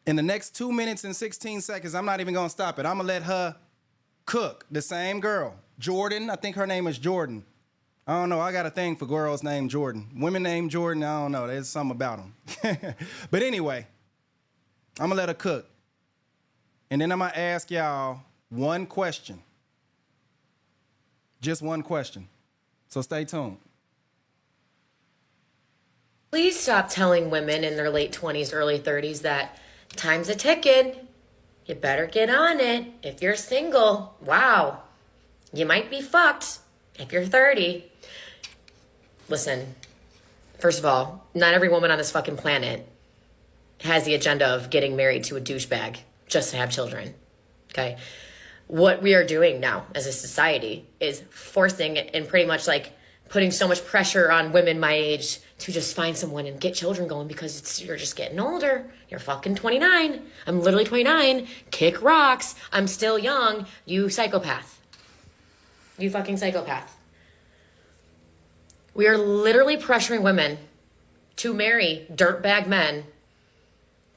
In the next 2 minutes and 16 seconds, I'm not even going to stop it. I'm going to let her cook. The same girl. Jordan, I think her name is Jordan. I don't know. I got a thing for girls named Jordan. Women named Jordan, I don't know. There's something about them. But anyway, I'm going to let her cook. And then I'm going to ask y'all one question. Just one question. So stay tuned. Please stop telling women in their late 20s, early 30s that time's a ticking. You better get on it. If you're single, wow, you might be fucked if you're 30. Listen, first of all, not every woman on this fucking planet has the agenda of getting married to a douchebag just to have children, okay? What we are doing now as a society is forcing and pretty much like putting so much pressure on women my age to just find someone and get children going because you're just getting older. You're fucking 29. I'm literally 29. Kick rocks. I'm still young. You psychopath. You fucking psychopath. We are literally pressuring women to marry dirtbag men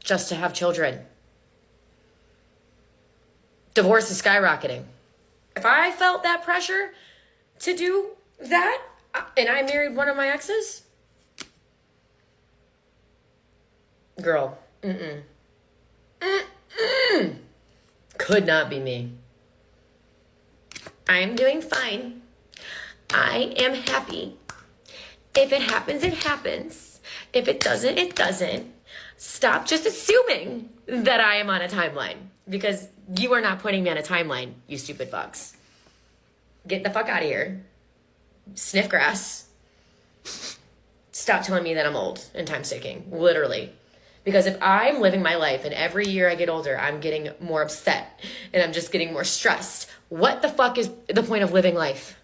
just to have children. Divorce is skyrocketing. If I felt that pressure to do that and I married one of my exes, girl, could not be me. I'm doing fine. I am happy. If it happens, it happens. If it doesn't, it doesn't. Stop just assuming that I am on a timeline because you are not putting me on a timeline, you stupid fucks. Get the fuck out of here. Sniff grass. Stop telling me that I'm old and time's ticking, literally. Because if I'm living my life and every year I get older, I'm getting more upset and I'm just getting more stressed, what the fuck is the point of living life?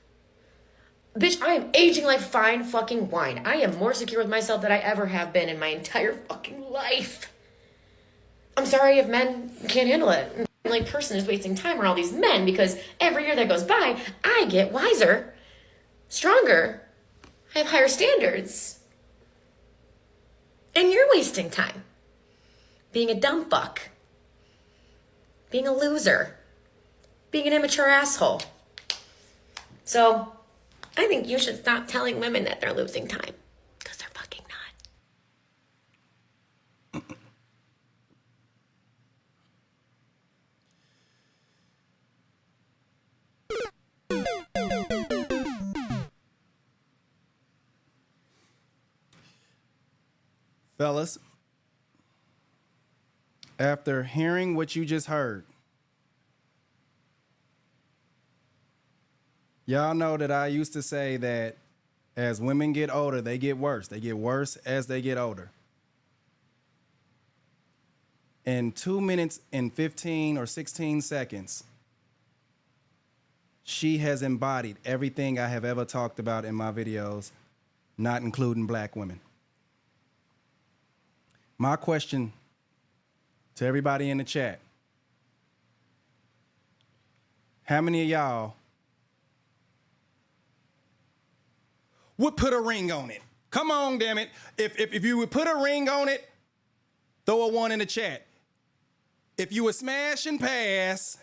Bitch, I am aging like fine fucking wine. I am more secure with myself than I ever have been in my entire fucking life. I'm sorry if men can't handle it. Like, person is wasting time on all these men because every year that goes by, I get wiser, stronger, I have higher standards. And you're wasting time. Being a dumb fuck. Being a loser. Being an immature asshole. So, I think you should stop telling women that they're losing time. Because they're fucking not. Fellas, after hearing what you just heard, y'all know that I used to say that as women get older, they get worse. They get worse as they get older. In 2 minutes and 15 or 16 seconds, she has embodied everything I have ever talked about in my videos, not including black women. My question to everybody in the chat: how many of y'all would put a ring on it? Come on, damn it. If you would put a ring on it, throw a 1 in the chat. If you would smash and pass,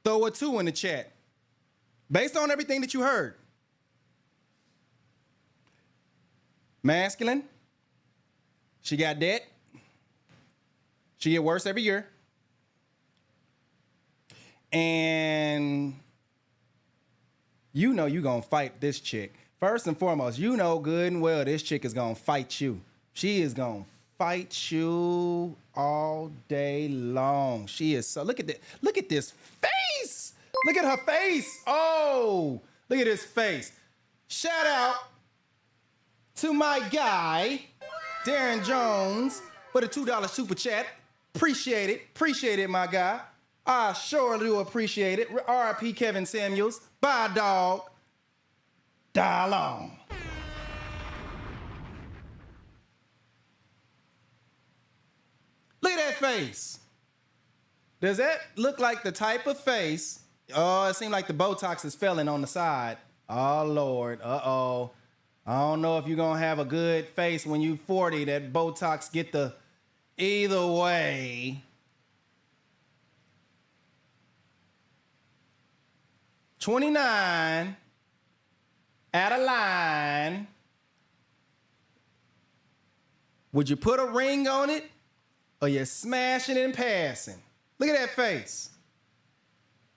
throw a 2 in the chat. Based on everything that you heard. Masculine. She got debt. She get worse every year. And you know you gonna fight this chick. First and foremost, you know good and well this chick is gonna fight you. She is gonna fight you all day long. She is so, look at that. Look at this face. Look at her face. Oh, look at this face. Shout out to my guy, Darren Jones, for the $2 super chat. Appreciate it. Appreciate it, my guy. I sure do appreciate it. R.I.P. Kevin Samuels. Bye, dog. Die long. Look at that face. Does that look like the type of face? Oh, it seems like the Botox is failing on the side. Oh, Lord. Uh-oh. I don't know if you're going to have a good face when you're 40. That Botox get the... Either way... 29 at a line. Would you put a ring on it or you smashing and passing? Look at that face.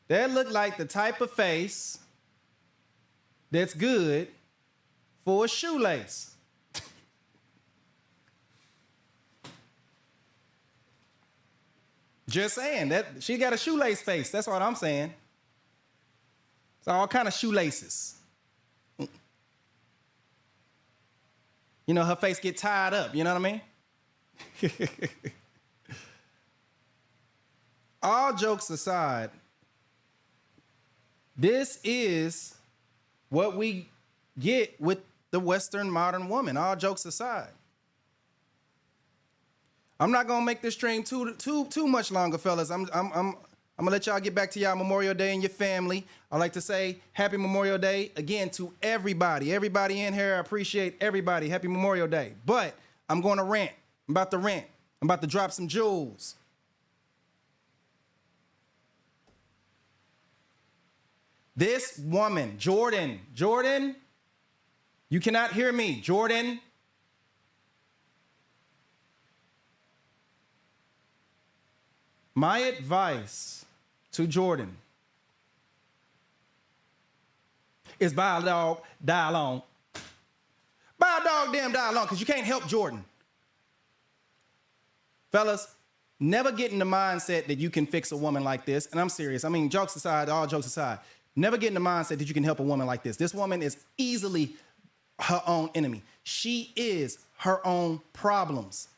That look like the type of face that's good for a shoelace. Just saying that she got a shoelace face. That's what I'm saying. It's all kind of shoelaces. You know, her face get tied up. You know what I mean? All jokes aside, this is what we get with the Western modern woman. All jokes aside. I'm not gonna make this stream too much longer, fellas. I'm gonna let y'all get back to y'all Memorial Day and your family. I'd like to say Happy Memorial Day again to everybody. Everybody in here, I appreciate everybody. Happy Memorial Day. But I'm gonna rant. I'm about to rant. I'm about to drop some jewels. This woman, Jordan, you cannot hear me, Jordan. My advice to Jordan is buy a dog, die alone. Buy a dog, damn, die alone, because you can't help Jordan. Fellas, never get in the mindset that you can fix a woman like this. And I'm serious. I mean, jokes aside, all jokes aside, never get in the mindset that you can help a woman like this. This woman is easily her own enemy. She is her own problems.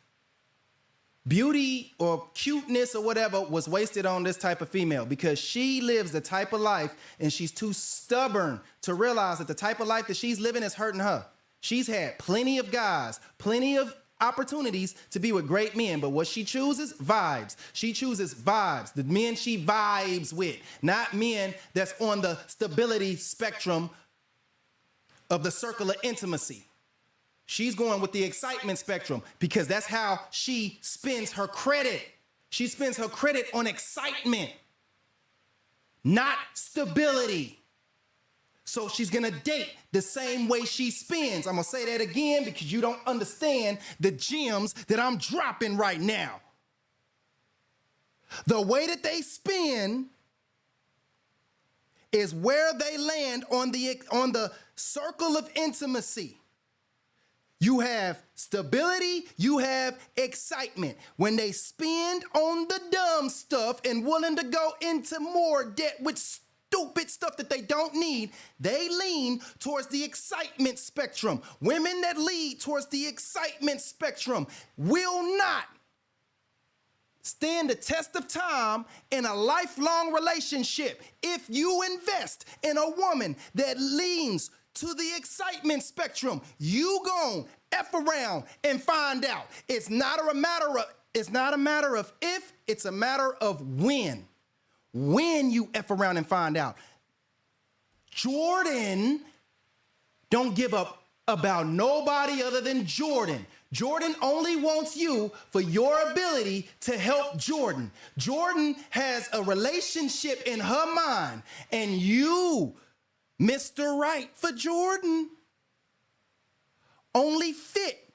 Beauty or cuteness or whatever was wasted on this type of female because she lives the type of life and she's too stubborn to realize that the type of life that she's living is hurting her. She's had plenty of guys, plenty of opportunities to be with great men, but what she chooses, vibes. She chooses vibes, the men she vibes with, not men that's on the stability spectrum of the circle of intimacy. She's going with the excitement spectrum because that's how she spends her credit. She spends her credit on excitement, not stability. So she's gonna date the same way she spends. I'm gonna say that again because you don't understand the gems that I'm dropping right now. The way that they spend is where they land on the circle of intimacy. You have stability, you have excitement. When they spend on the dumb stuff and willing to go into more debt with stupid stuff that they don't need, they lean towards the excitement spectrum. Women that lead towards the excitement spectrum will not stand the test of time in a lifelong relationship. If you invest in a woman that leans to the excitement spectrum, you gon' F around and find out. It's not a matter of if, it's a matter of when. When you F around and find out. Jordan don't give up about nobody other than Jordan. Jordan only wants you for your ability to help Jordan. Jordan has a relationship in her mind, and you, Mr. Right for Jordan, only fit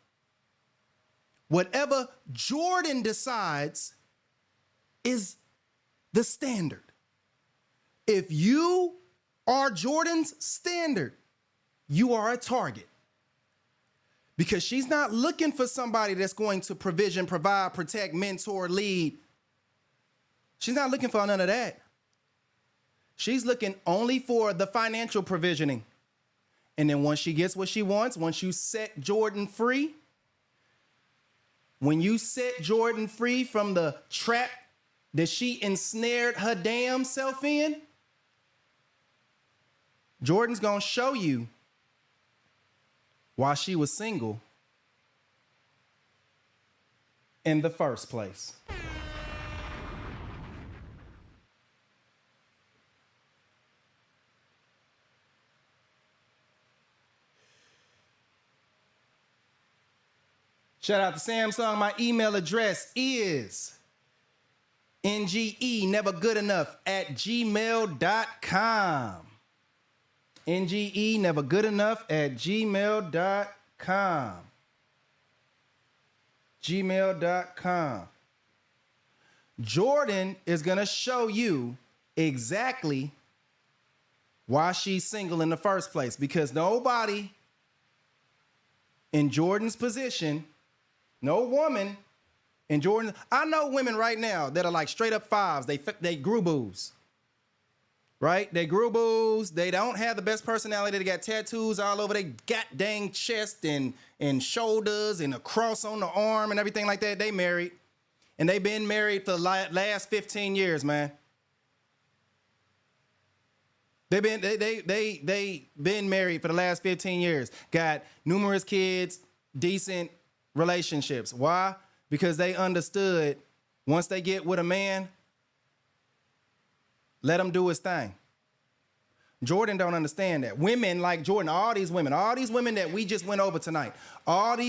whatever Jordan decides is the standard. If you are Jordan's standard, you are a target. Because she's not looking for somebody that's going to provision, provide, protect, mentor, lead. She's not looking for none of that. She's looking only for the financial provisioning. And then once she gets what she wants, once you set Jordan free, when you set Jordan free from the trap that she ensnared her damn self in, Jordan's gonna show you why she was single in the first place. Shout out to Samsung. My email address is NGEnevergoodenough@gmail.com. NGEnevergoodenough@gmail.com. Gmail.com. Jordan is going to show you exactly why she's single in the first place, because nobody in Jordan's position, no woman in Jordan. I know women right now that are like straight up fives. They grew boos. Right? They grew boos. They don't have the best personality. They got tattoos all over their goddamn chest and shoulders and a cross on the arm and everything like that. They married. And they've been married for the last 15 years, man. They've been married for the last 15 years. Got numerous kids, decent relationships. Why? Because they understood once they get with a man, let him do his thing. Jordan don't understand that. Women like Jordan, all these women that we just went over tonight, don't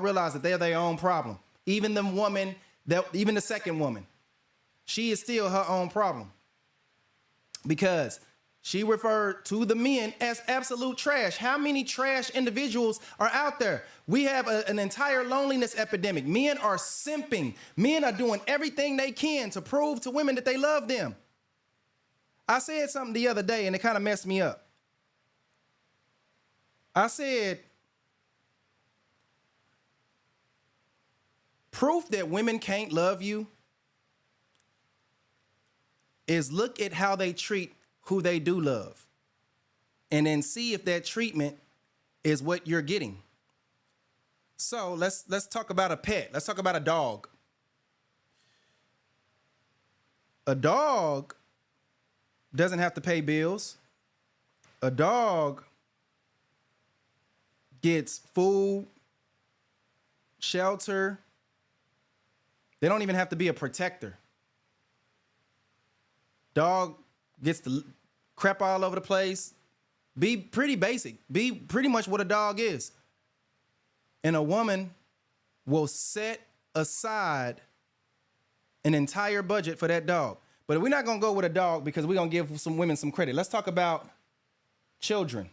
realize that they're their own problem. Even the second woman, she is still her own problem. Because she referred to the men as absolute trash. How many trash individuals are out there? We have an entire loneliness epidemic. Men are simping. Men are doing everything they can to prove to women that they love them. I said something the other day and it kind of messed me up. I said, proof that women can't love you is look at how they treat who they do love, and then see if that treatment is what you're getting. So let's talk about a pet. Let's talk about a dog. A dog doesn't have to pay bills. A dog gets food, shelter. They don't even have to be a protector. Dog gets to crap all over the place. Be pretty basic. Be pretty much what a dog is. And a woman will set aside an entire budget for that dog. But we're not going to go with a dog because we're going to give some women some credit. Let's talk about children.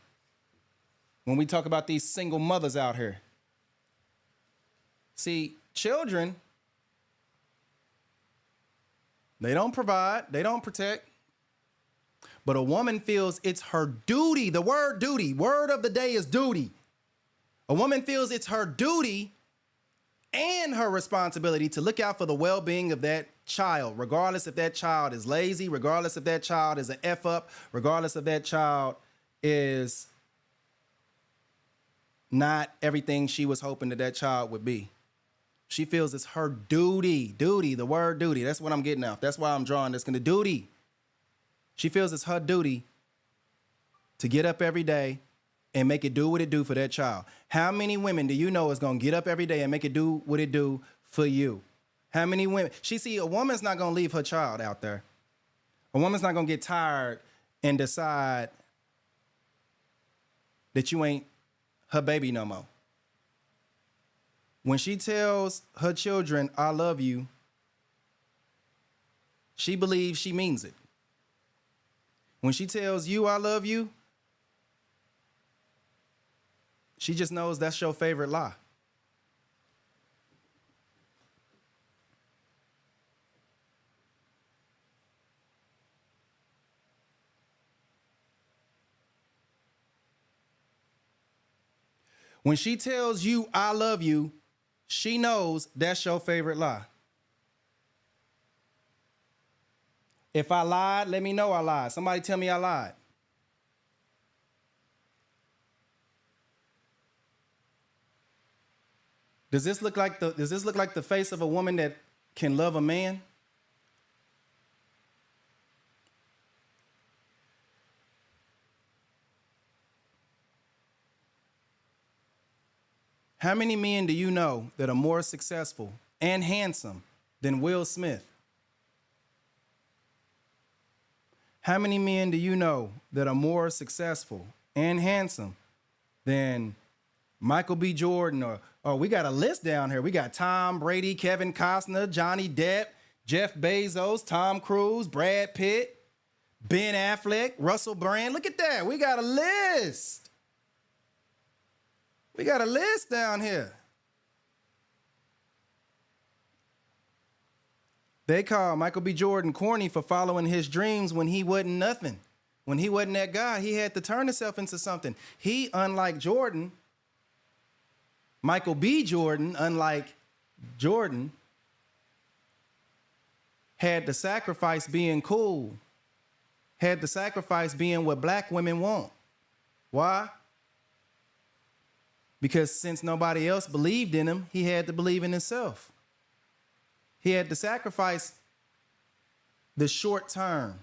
When we talk about these single mothers out here. See, children, they don't provide, they don't protect. But a woman feels it's her duty. The word duty, word of the day is duty. A woman feels it's her duty and her responsibility to look out for the well-being of that child, regardless if that child is lazy, regardless if that child is an F up, regardless if that child is not everything she was hoping that child would be. She feels it's her duty. Duty, the word duty. That's what I'm getting at. That's why I'm drawing this. The duty. She feels it's her duty to get up every day and make it do what it do for that child. How many women do you know is going to get up every day and make it do what it do for you? How many women? A woman's not going to leave her child out there. A woman's not going to get tired and decide that you ain't her baby no more. When she tells her children, I love you, she believes she means it. When she tells you, I love you, she just knows that's your favorite lie. When she tells you, I love you, she knows that's your favorite lie. If I lied, let me know I lied. Somebody tell me I lied. Does this look like the face of a woman that can love a man? How many men do you know that are more successful and handsome than Will Smith? How many men do you know that are more successful and handsome than Michael B. Jordan? Or we got a list down here. We got Tom Brady, Kevin Costner, Johnny Depp, Jeff Bezos, Tom Cruise, Brad Pitt, Ben Affleck, Russell Brand. Look at that. We got a list. We got a list down here. They call Michael B. Jordan corny for following his dreams when he wasn't nothing. When he wasn't that guy, he had to turn himself into something. He, unlike Jordan, Michael B. Jordan, unlike Jordan, had to sacrifice being cool, had to sacrifice being what black women want. Why? Because since nobody else believed in him, he had to believe in himself. He had to sacrifice the short term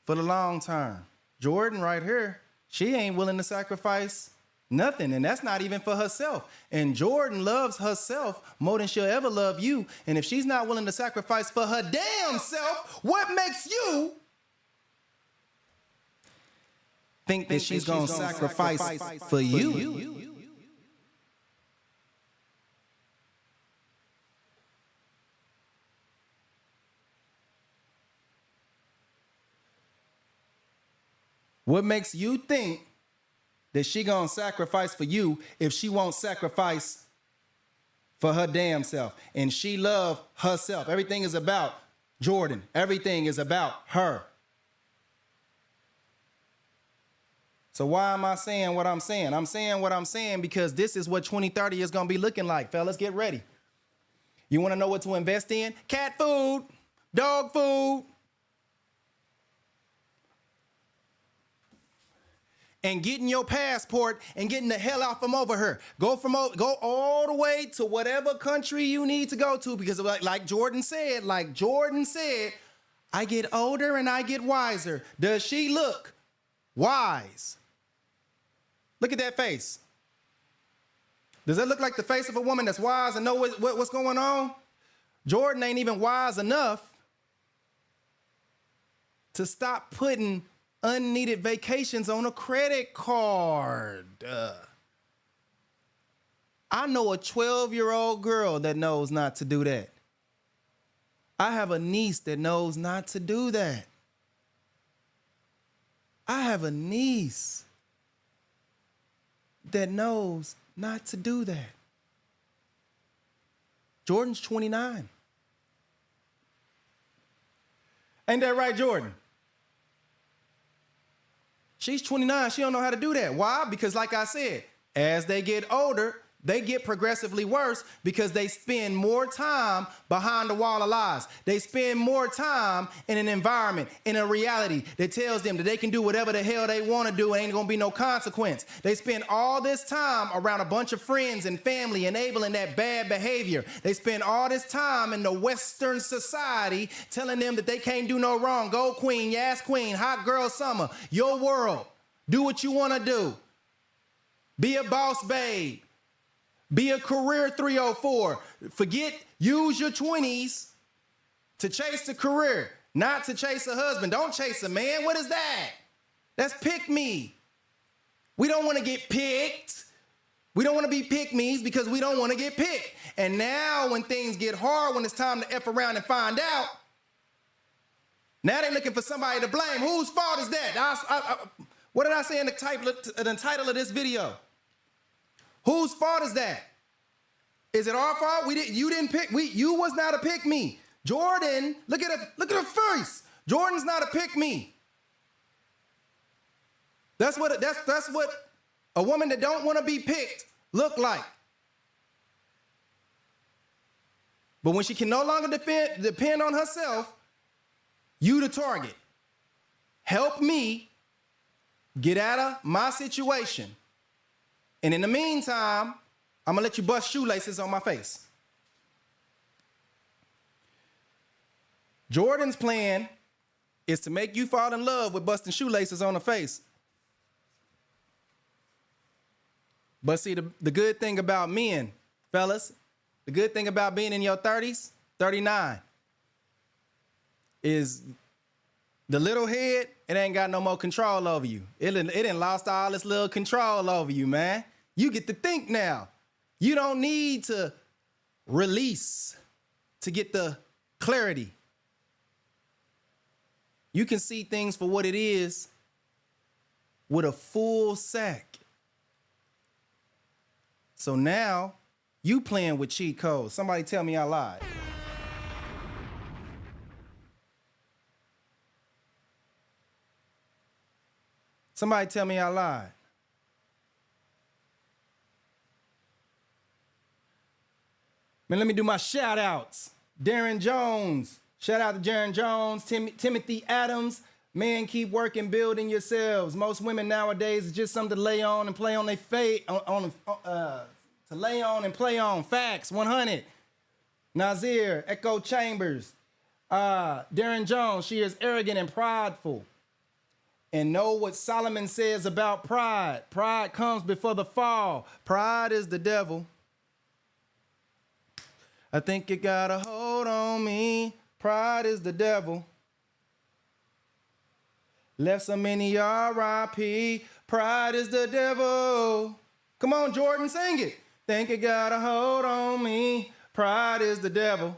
for the long term. Jordan right here, she ain't willing to sacrifice nothing, and that's not even for herself. And Jordan loves herself more than she'll ever love you. And if she's not willing to sacrifice for her damn self, what makes you think that she's going to sacrifice for you? What makes you think that she gonna sacrifice for you if she won't sacrifice for her damn self? And she love herself. Everything is about Jordan. Everything is about her. So why am I saying what I'm saying? I'm saying what I'm saying because this is what 2030 is gonna be looking like. Fellas, get ready. You wanna know what to invest in? Cat food, dog food, and getting your passport and getting the hell out from over here. Go all the way to whatever country you need to go to, because like Jordan said, I get older and I get wiser. Does she look wise? Look at that face. Does that look like the face of a woman that's wise and know what's going on? Jordan ain't even wise enough to stop putting unneeded vacations on a credit card. I know a 12-year-old girl that knows not to do that. I have a niece that knows not to do that. I have a niece that knows not to do that. Jordan's 29. Ain't that right, Jordan? She's 29. She don't know how to do that. Why? Because like I said, as they get older, they get progressively worse because they spend more time behind the wall of lies. They spend more time in an environment, in a reality that tells them that they can do whatever the hell they want to do and ain't going to be no consequence. They spend all this time around a bunch of friends and family enabling that bad behavior. They spend all this time in the Western society telling them that they can't do no wrong. Go queen, yes queen, hot girl summer, your world. Do what you want to do. Be a boss babe. Be a career 304. Use your 20s to chase the career, not to chase a husband. Don't chase a man. What is that? That's pick me. We don't want to get picked. We don't want to be pick-me's because we don't want to get picked. And now when things get hard, when it's time to F around and find out, now they're looking for somebody to blame. Whose fault is that? What did I say in the title of this video? Whose fault is that? Is it our fault? You didn't pick. You was not a pick-me. Jordan, look at her face. Jordan's not a pick-me. That's what a woman that don't want to be picked look like. But when she can no longer depend on herself, you the target. Help me get out of my situation. And in the meantime, I'm gonna let you bust shoelaces on my face. Jordan's plan is to make you fall in love with busting shoelaces on the face. But see, the good thing about men, fellas, the good thing about being in your 30s, 39, is the little head, it ain't got no more control over you. It done lost all its little control over you, man. You get to think now. You don't need to release to get the clarity. You can see things for what it is with a full sack. So now you playing with cheat codes. Somebody tell me I lied. Somebody tell me I lied. Man, let me do my shout outs. Darren Jones. Shout out to Darren Jones, Timothy Adams. Man, keep working, building yourselves. Most women nowadays is just something to lay on and play on their face, to lay on and play on. Facts, 100. Nazir, Echo Chambers. Darren Jones, she is arrogant and prideful. And know what Solomon says about pride. Pride comes before the fall. Pride is the devil. I think you got a hold on me. Pride is the devil. Left so many R.I.P. Pride is the devil. Come on, Jordan, sing it. Think you got a hold on me. Pride is the devil.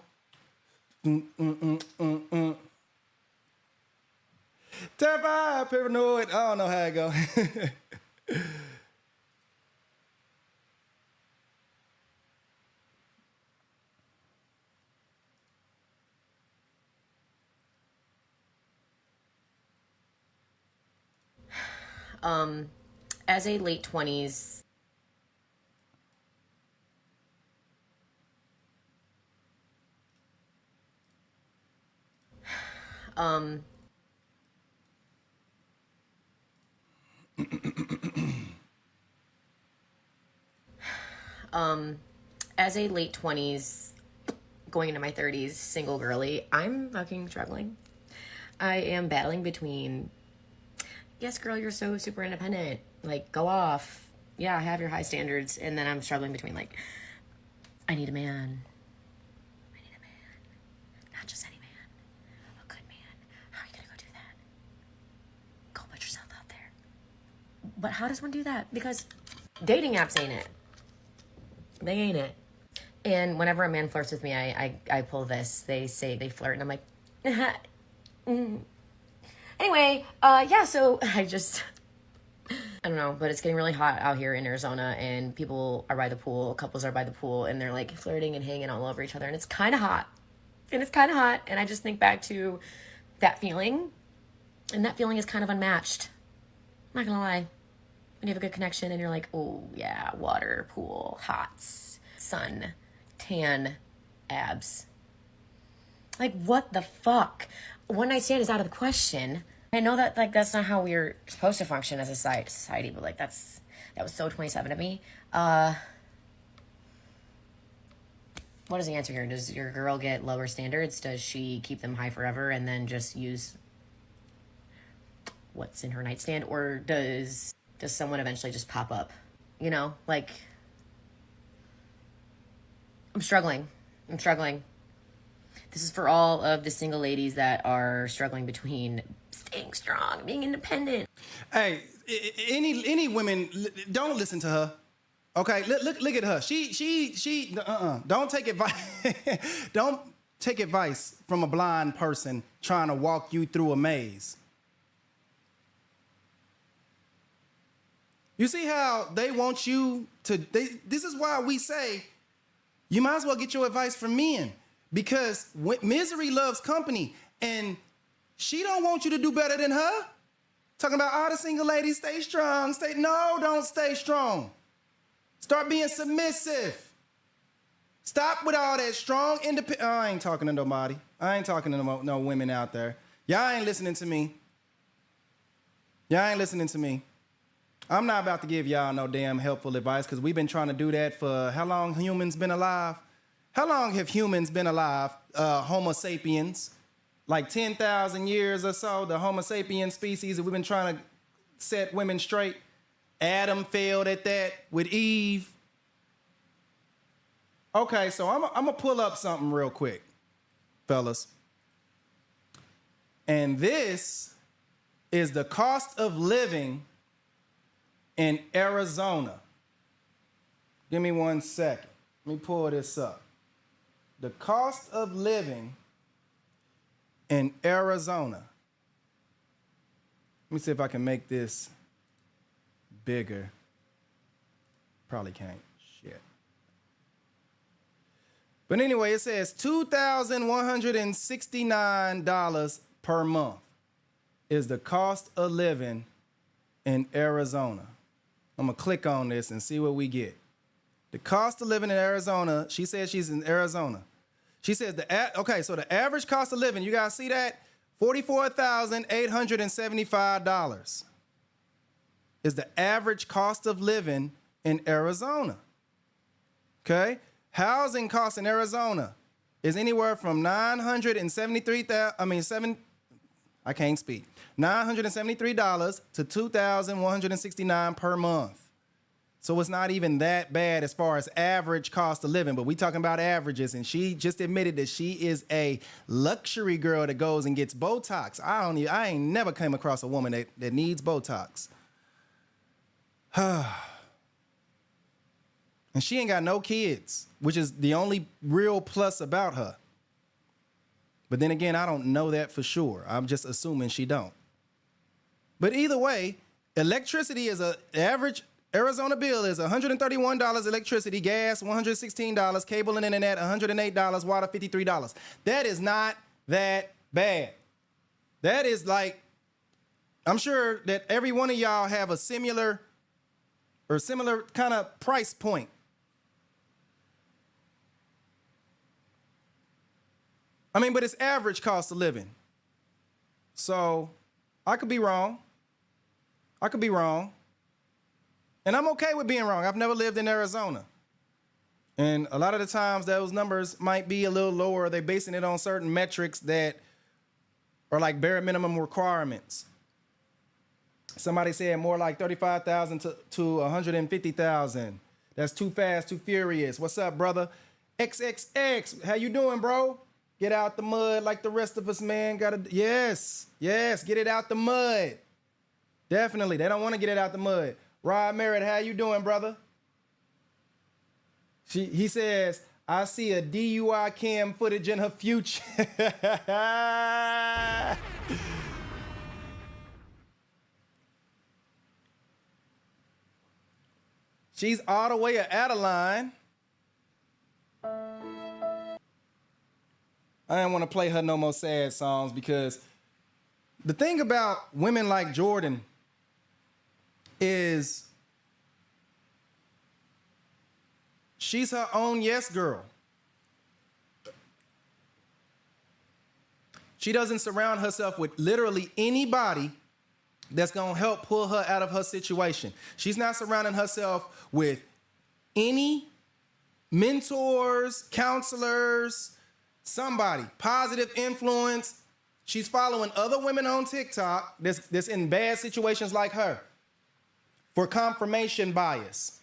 Terrified, paranoid. I don't know how it go. As a late 20s, as a late 20s, going into my 30s, single girly, I'm fucking struggling. I am battling between, yes, girl, you're so super independent. Like, go off. Yeah, have your high standards. And then I'm struggling between, like, I need a man. I need a man. Not just any man. A good man. How are you going to go do that? Go put yourself out there. But how does one do that? Because dating apps ain't it. They ain't it. And whenever a man flirts with me, I pull this. They say they flirt, and I'm like, Anyway, yeah, so I don't know, but it's getting really hot out here in Arizona, and people are by the pool, couples are by the pool, and they're like flirting and hanging all over each other, and it's kind of hot. And I just think back to that feeling, and that feeling is kind of unmatched. I'm not gonna lie. When you have a good connection and you're like, oh yeah, water, pool, hots, sun, tan, abs. Like, what the fuck? One night stand is out of the question. I know that, like, that's not how we're supposed to function as a society, but, like, that was so 27 of me. What is the answer here? Does your girl get lower standards? Does she keep them high forever and then just use what's in her nightstand? Or does someone eventually just pop up? You know, like, I'm struggling. This is for all of the single ladies that are struggling between staying strong, being independent. Hey, any women, don't listen to her. Okay, look at her. She. Don't take advice. Don't take advice from a blind person trying to walk you through a maze. You see how they want you to. This is why we say you might as well get your advice from men, because misery loves company, and she don't want you to do better than her. Talking about all the single ladies, stay strong. Don't stay strong. Start being submissive. Stop with all that strong, independent. Oh, I ain't talking to nobody. I ain't talking to no women out there. Y'all ain't listening to me. I'm not about to give y'all no damn helpful advice, because we've been trying to do that for how long humans been alive? How long have humans been alive? Homo sapiens. Like 10,000 years or so, the Homo sapiens species, we've been trying to set women straight. Adam failed at that with Eve. Okay, so I'm going to pull up something real quick, fellas. And this is the cost of living in Arizona. Give me 1 second. Let me pull this up. The cost of living in Arizona. Let me see if I can make this bigger. Probably can't. Shit. But anyway, it says $2,169 per month is the cost of living in Arizona. I'm going to click on this and see what we get. The cost of living in Arizona, she says she's in Arizona. She says so the average cost of living, you guys see that? $44,875 is the average cost of living in Arizona. Okay? Housing costs in Arizona is anywhere from $973 to $2,169 per month. So it's not even that bad as far as average cost of living, but we talking about averages, and she just admitted that she is a luxury girl that goes and gets Botox. I ain't never came across a woman that needs Botox. And she ain't got no kids, which is the only real plus about her. But then again, I don't know that for sure. I'm just assuming she don't. But either way, electricity is an average Arizona bill is $131 electricity, gas $116, cable and internet $108, water $53. That is not that bad. That is like, I'm sure that every one of y'all have a similar kind of price point. I mean, but it's average cost of living. So I could be wrong. And I'm okay with being wrong. I've never lived in Arizona. And a lot of the times those numbers might be a little lower. They're basing it on certain metrics that are like bare minimum requirements. Somebody said more like 35,000 to 150,000. That's too fast, too furious. What's up, brother? XXX, how you doing, bro? Get out the mud like the rest of us, man. Yes, get it out the mud. Definitely, they don't want to get it out the mud. Rod Merritt, how you doing, brother? He says, I see a DUI cam footage in her future. She's all the way at Adeline. I didn't want to play her no more sad songs, because the thing about women like Jordan is she's her own yes girl. She doesn't surround herself with literally anybody that's going to help pull her out of her situation. She's not surrounding herself with any mentors, counselors, somebody, positive influence. She's following other women on TikTok that's in bad situations like her for confirmation bias.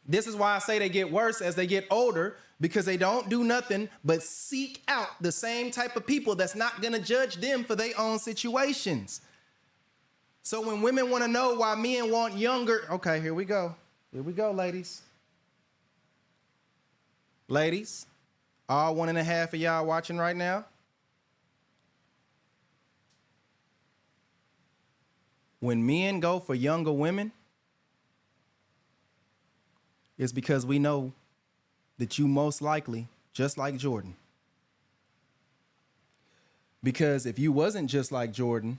This is why I say they get worse as they get older, because they don't do nothing but seek out the same type of people that's not going to judge them for their own situations. So when women want to know why men want younger, okay, here we go. Here we go, ladies. Ladies, all 1.5 of y'all watching right now. When men go for younger women, it's because we know that you most likely just like Jordan. Because if you wasn't just like Jordan,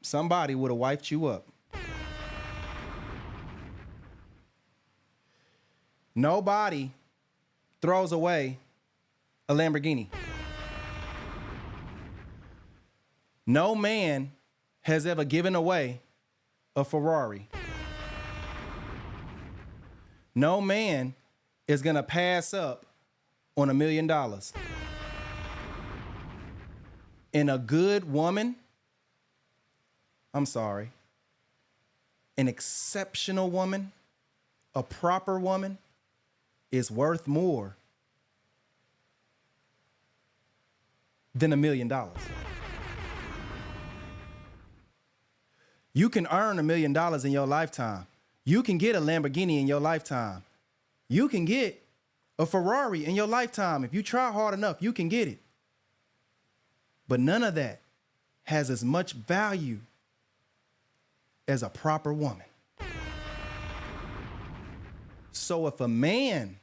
somebody would have wiped you up. Nobody throws away a Lamborghini. No man has ever given away a Ferrari. No man is going to pass up on $1 million. And a good woman, I'm sorry, an exceptional woman, a proper woman is worth more than $1 million. You can earn $1 million in your lifetime. You can get a Lamborghini in your lifetime. You can get a Ferrari in your lifetime. If you try hard enough, you can get it. But none of that has as much value as a proper woman. So if a man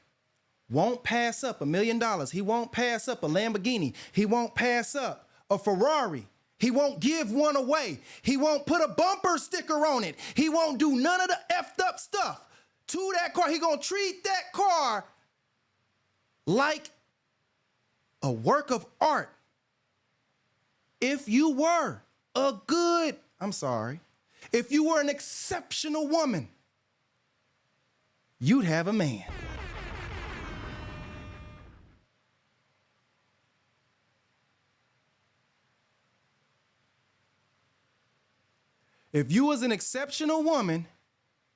won't pass up $1 million, he won't pass up a Lamborghini, he won't pass up a Ferrari, he won't give one away, he won't put a bumper sticker on it, he won't do none of the effed up stuff to that car. He gonna treat that car like a work of art. If you were if you were an exceptional woman, you'd have a man. If you was an exceptional woman,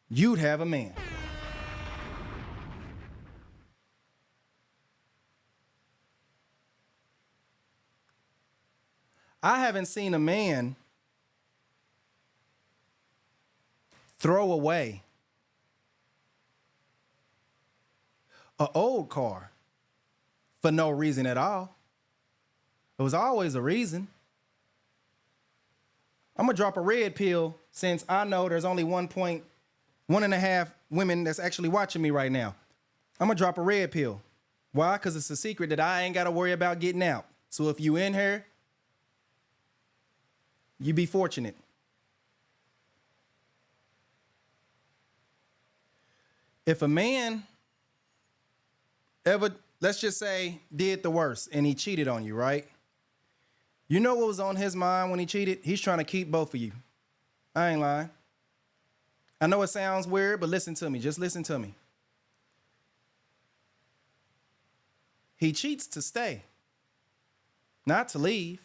you'd have a man. I haven't seen a man throw away an old car for no reason at all. There was always a reason. I'm gonna drop a red pill since I know there's only 1.5 women that's actually watching me right now. I'm gonna drop a red pill. Why? Because it's a secret that I ain't gotta worry about getting out. So if you in here, you be fortunate. If a man ever, let's just say, did the worst and he cheated on you, right? You know what was on his mind when he cheated? He's trying to keep both of you. I ain't lying. I know it sounds weird, but listen to me. Just listen to me. He cheats to stay, not to leave.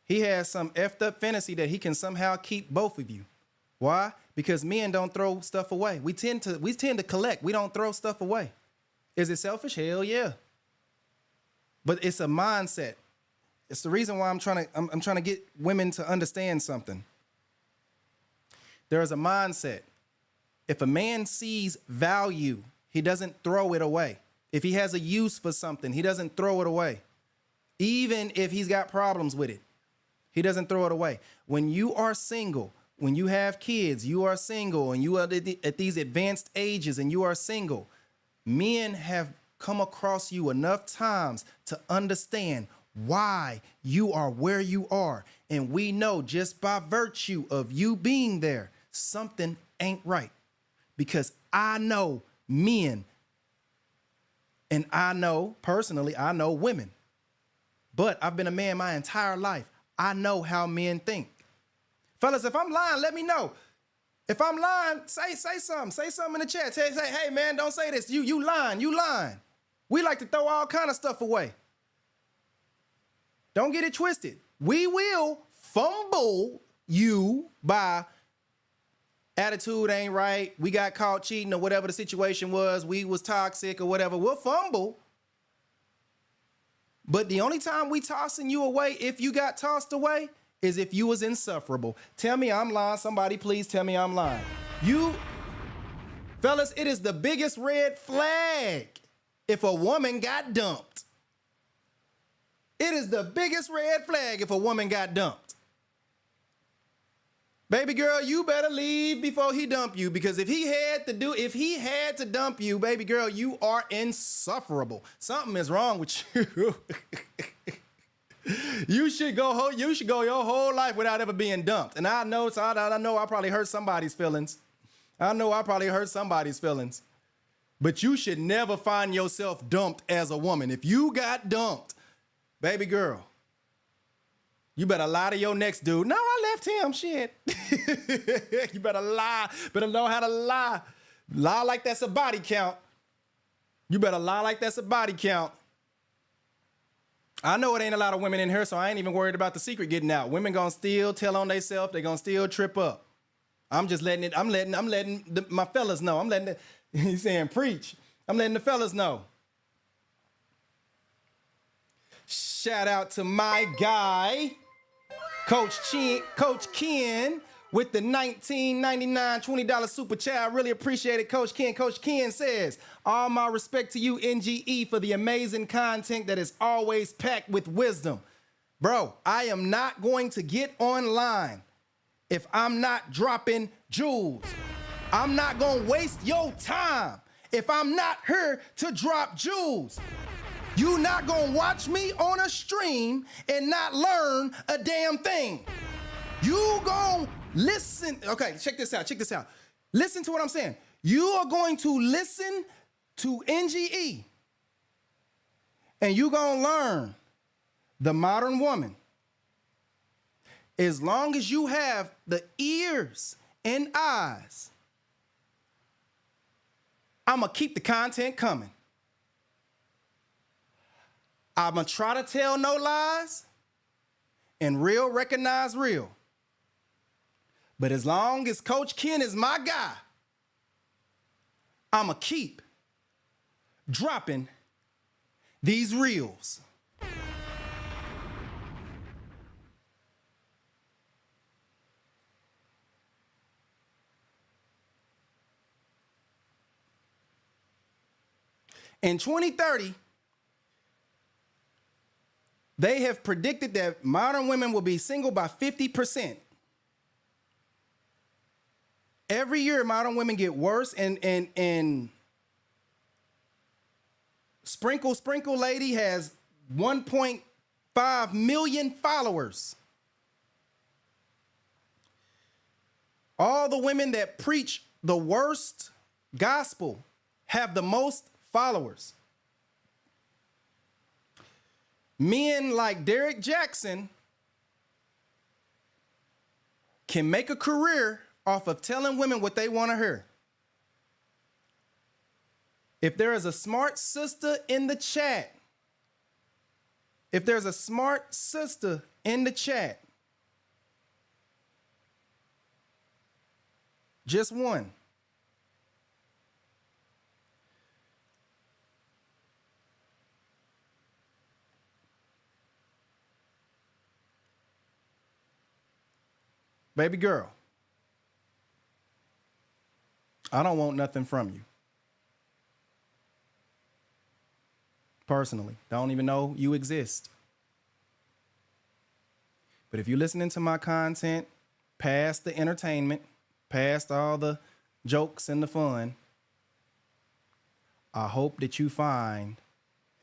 He has some effed up fantasy that he can somehow keep both of you. Why? Because men don't throw stuff away. We tend to collect. We don't throw stuff away. Is it selfish? Hell yeah. But it's a mindset. It's the reason why I'm trying to get women to understand something. There is a mindset. If a man sees value, he doesn't throw it away. If he has a use for something, he doesn't throw it away. Even if he's got problems with it, he doesn't throw it away. When you are single, when you have kids, you are single, and you are at these advanced ages and you are single, men have come across you enough times to understand why you are where you are. And we know just by virtue of you being there, something ain't right. Because I know men, and I know personally, I know women. But I've been a man my entire life. I know how men think. Fellas, if I'm lying, let me know. If I'm lying, say something. Say something in the chat. Say, hey man, don't say this. You lying. We like to throw all kind of stuff away. Don't get it twisted. We will fumble you by attitude ain't right, we got caught cheating or whatever the situation was, we was toxic or whatever. We'll fumble. But the only time we tossing you away, if you got tossed away, is if you was insufferable. Tell me I'm lying. Somebody please tell me I'm lying. You, fellas, it is the biggest red flag if a woman got dumped. It is the biggest red flag if a woman got dumped. Baby girl, you better leave before he dump you, because if he had to dump you, baby girl, you are insufferable. Something is wrong with you. You should go your whole life without ever being dumped. And I know I probably hurt somebody's feelings. But you should never find yourself dumped as a woman. If you got dumped, baby girl, you better lie to your next dude. No, I left him, shit. You better lie. Better know how to lie. Lie like that's a body count. You better lie like that's a body count. I know it ain't a lot of women in here, so I ain't even worried about the secret getting out. Women gonna still tell on themselves. They gonna still trip up. I'm just letting my fellas know. He's saying preach. I'm letting the fellas know. Shout out to my guy, Coach Ken, with the $19.99 $20 super chat. I really appreciate it, Coach Ken. Coach Ken says, all my respect to you, NGE, for the amazing content that is always packed with wisdom. Bro, I am not going to get online if I'm not dropping jewels. I'm not going to waste your time if I'm not here to drop jewels. You not gonna watch me on a stream and not learn a damn thing. You gonna listen. Okay, check this out. Listen to what I'm saying. You are going to listen to NGE and you gonna learn the modern woman. As long as you have the ears and eyes, I'm gonna keep the content coming. I'm going to try to tell no lies and real recognize real. But as long as Coach Ken is my guy, I'm going to keep dropping these reels. In 2030, they have predicted that modern women will be single by 50%. Every year, modern women get worse, and Sprinkle Lady has 1.5 million followers. All the women that preach the worst gospel have the most followers. Men like Derek Jackson can make a career off of telling women what they want to hear. If there is a smart sister in the chat, just one. Baby girl, I don't want nothing from you. Personally, don't even know you exist. But if you're listening to my content, past the entertainment, past all the jokes and the fun, I hope that you find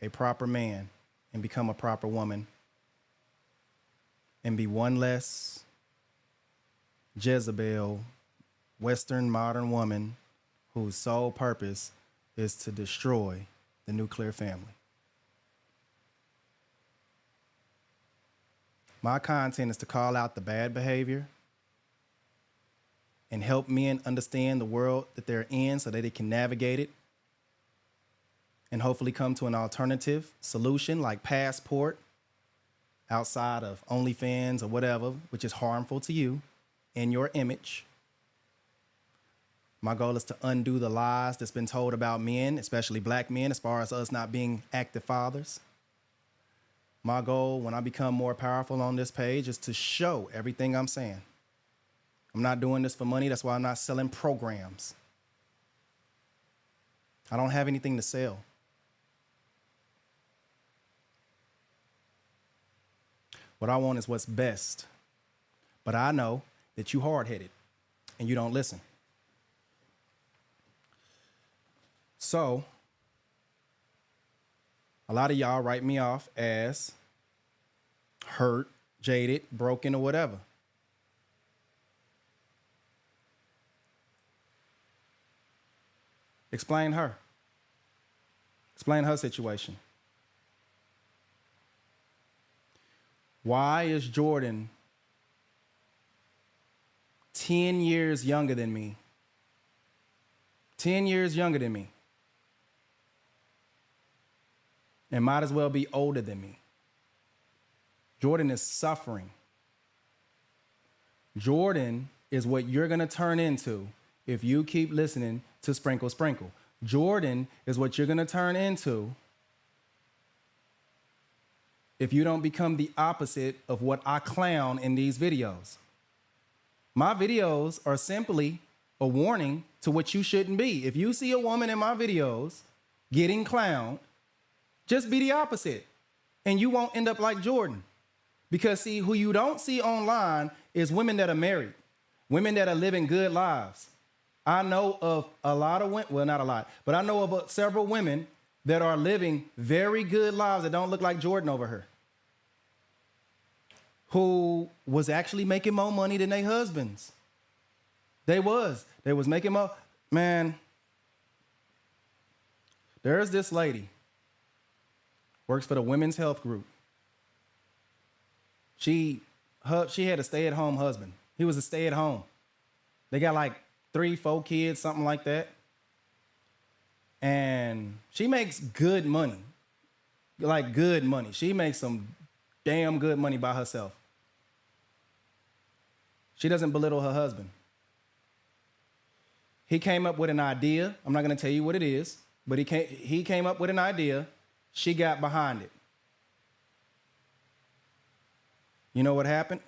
a proper man and become a proper woman and be one less Jezebel, Western modern woman whose sole purpose is to destroy the nuclear family. My content is to call out the bad behavior and help men understand the world that they're in so that they can navigate it and hopefully come to an alternative solution like Passport outside of OnlyFans or whatever, which is harmful to you and your image. My goal is to undo the lies that's been told about men, especially black men, as far as us not being active fathers. My goal when I become more powerful on this page is to show everything I'm saying. I'm not doing this for money. That's why I'm not selling programs. I don't have anything to sell. What I want is what's best. But I know that you hard-headed and you don't listen. So, a lot of y'all write me off as hurt, jaded, broken, or whatever. Explain her. Explain her situation. Why is Jordan 10 years younger than me? 10 years younger than me. And might as well be older than me. Jordan is suffering. Jordan is what you're going to turn into if you keep listening to Sprinkle Sprinkle. Jordan is what you're going to turn into if you don't become the opposite of what I clown in these videos. My videos are simply a warning to what you shouldn't be. If you see a woman in my videos getting clowned, just be the opposite, and you won't end up like Jordan. Because see, who you don't see online is women that are married, women that are living good lives. I know of a lot of women, well, not a lot, but I know of several women that are living very good lives that don't look like Jordan over her, who was actually making more money than their husbands. They was making more. Man, there's this lady, works for the Women's Health Group. She had a stay-at-home husband. He was a stay-at-home. They got like 3, 4 kids, something like that. And she makes good money, like good money. She makes some damn good money by herself. She doesn't belittle her husband. He came up with an idea. I'm not going to tell you what it is, but he came up with an idea. She got behind it. You know what happened?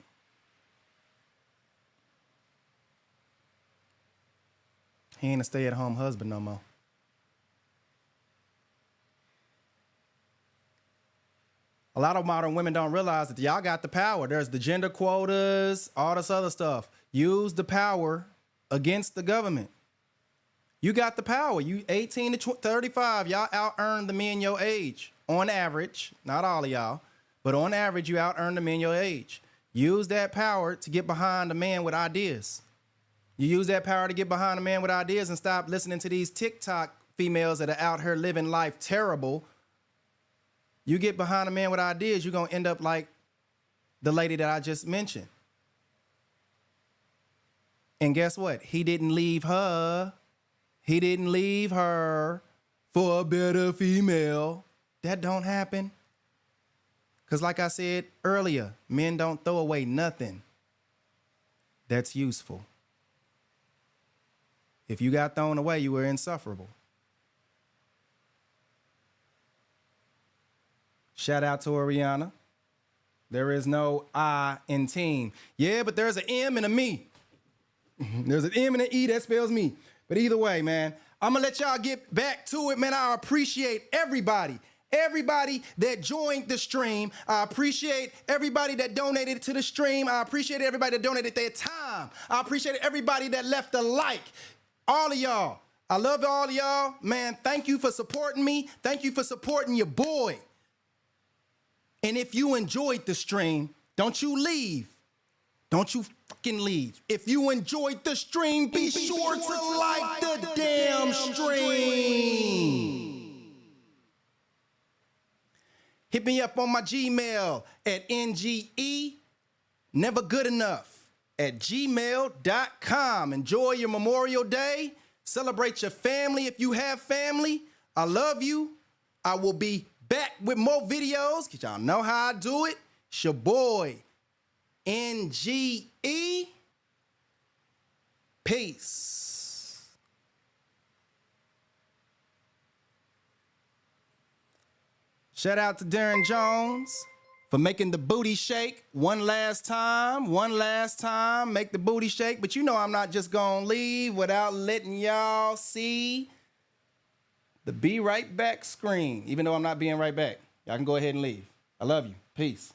He ain't a stay-at-home husband no more. A lot of modern women don't realize that y'all got the power. There's the gender quotas, all this other stuff. Use the power against the government. You got the power. You 18 to 35, y'all out-earn the men your age. On average, not all of y'all, but on average, you out-earn the men your age. Use that power to get behind a man with ideas. You use that power to get behind a man with ideas and stop listening to these TikTok females that are out here living life terrible. You get behind a man with ideas, you're going to end up like the lady that I just mentioned. And guess what? He didn't leave her. He didn't leave her for a better female. That don't happen. Because like I said earlier, men don't throw away nothing that's useful. If you got thrown away, you were insufferable. Shout out to Ariana. There is no I in team. Yeah, but there's an M and a me. There's an M and an E that spells me. But either way, man, I'm going to let y'all get back to it, man. I appreciate everybody. Everybody that joined the stream. I appreciate everybody that donated to the stream. I appreciate everybody that donated their time. I appreciate everybody that left a like. All of y'all. I love all of y'all. Man, thank you for supporting me. Thank you for supporting your boy. And if you enjoyed the stream, don't you leave. Don't you fucking leave. If you enjoyed the stream, be sure to like the damn stream. Hit me up on my Gmail at NGEnevergoodenough@gmail.com. Enjoy your Memorial Day. Celebrate your family if you have family. I love you. I will be back with more videos because y'all know how I do it. It's your boy, NGE. Peace. Shout out to Darren Jones. for making the booty shake one last time. Make the booty shake. But you know I'm not just gonna leave without letting y'all see the be right back screen, even though I'm not being right back. Y'all can go ahead and leave. I love you. Peace.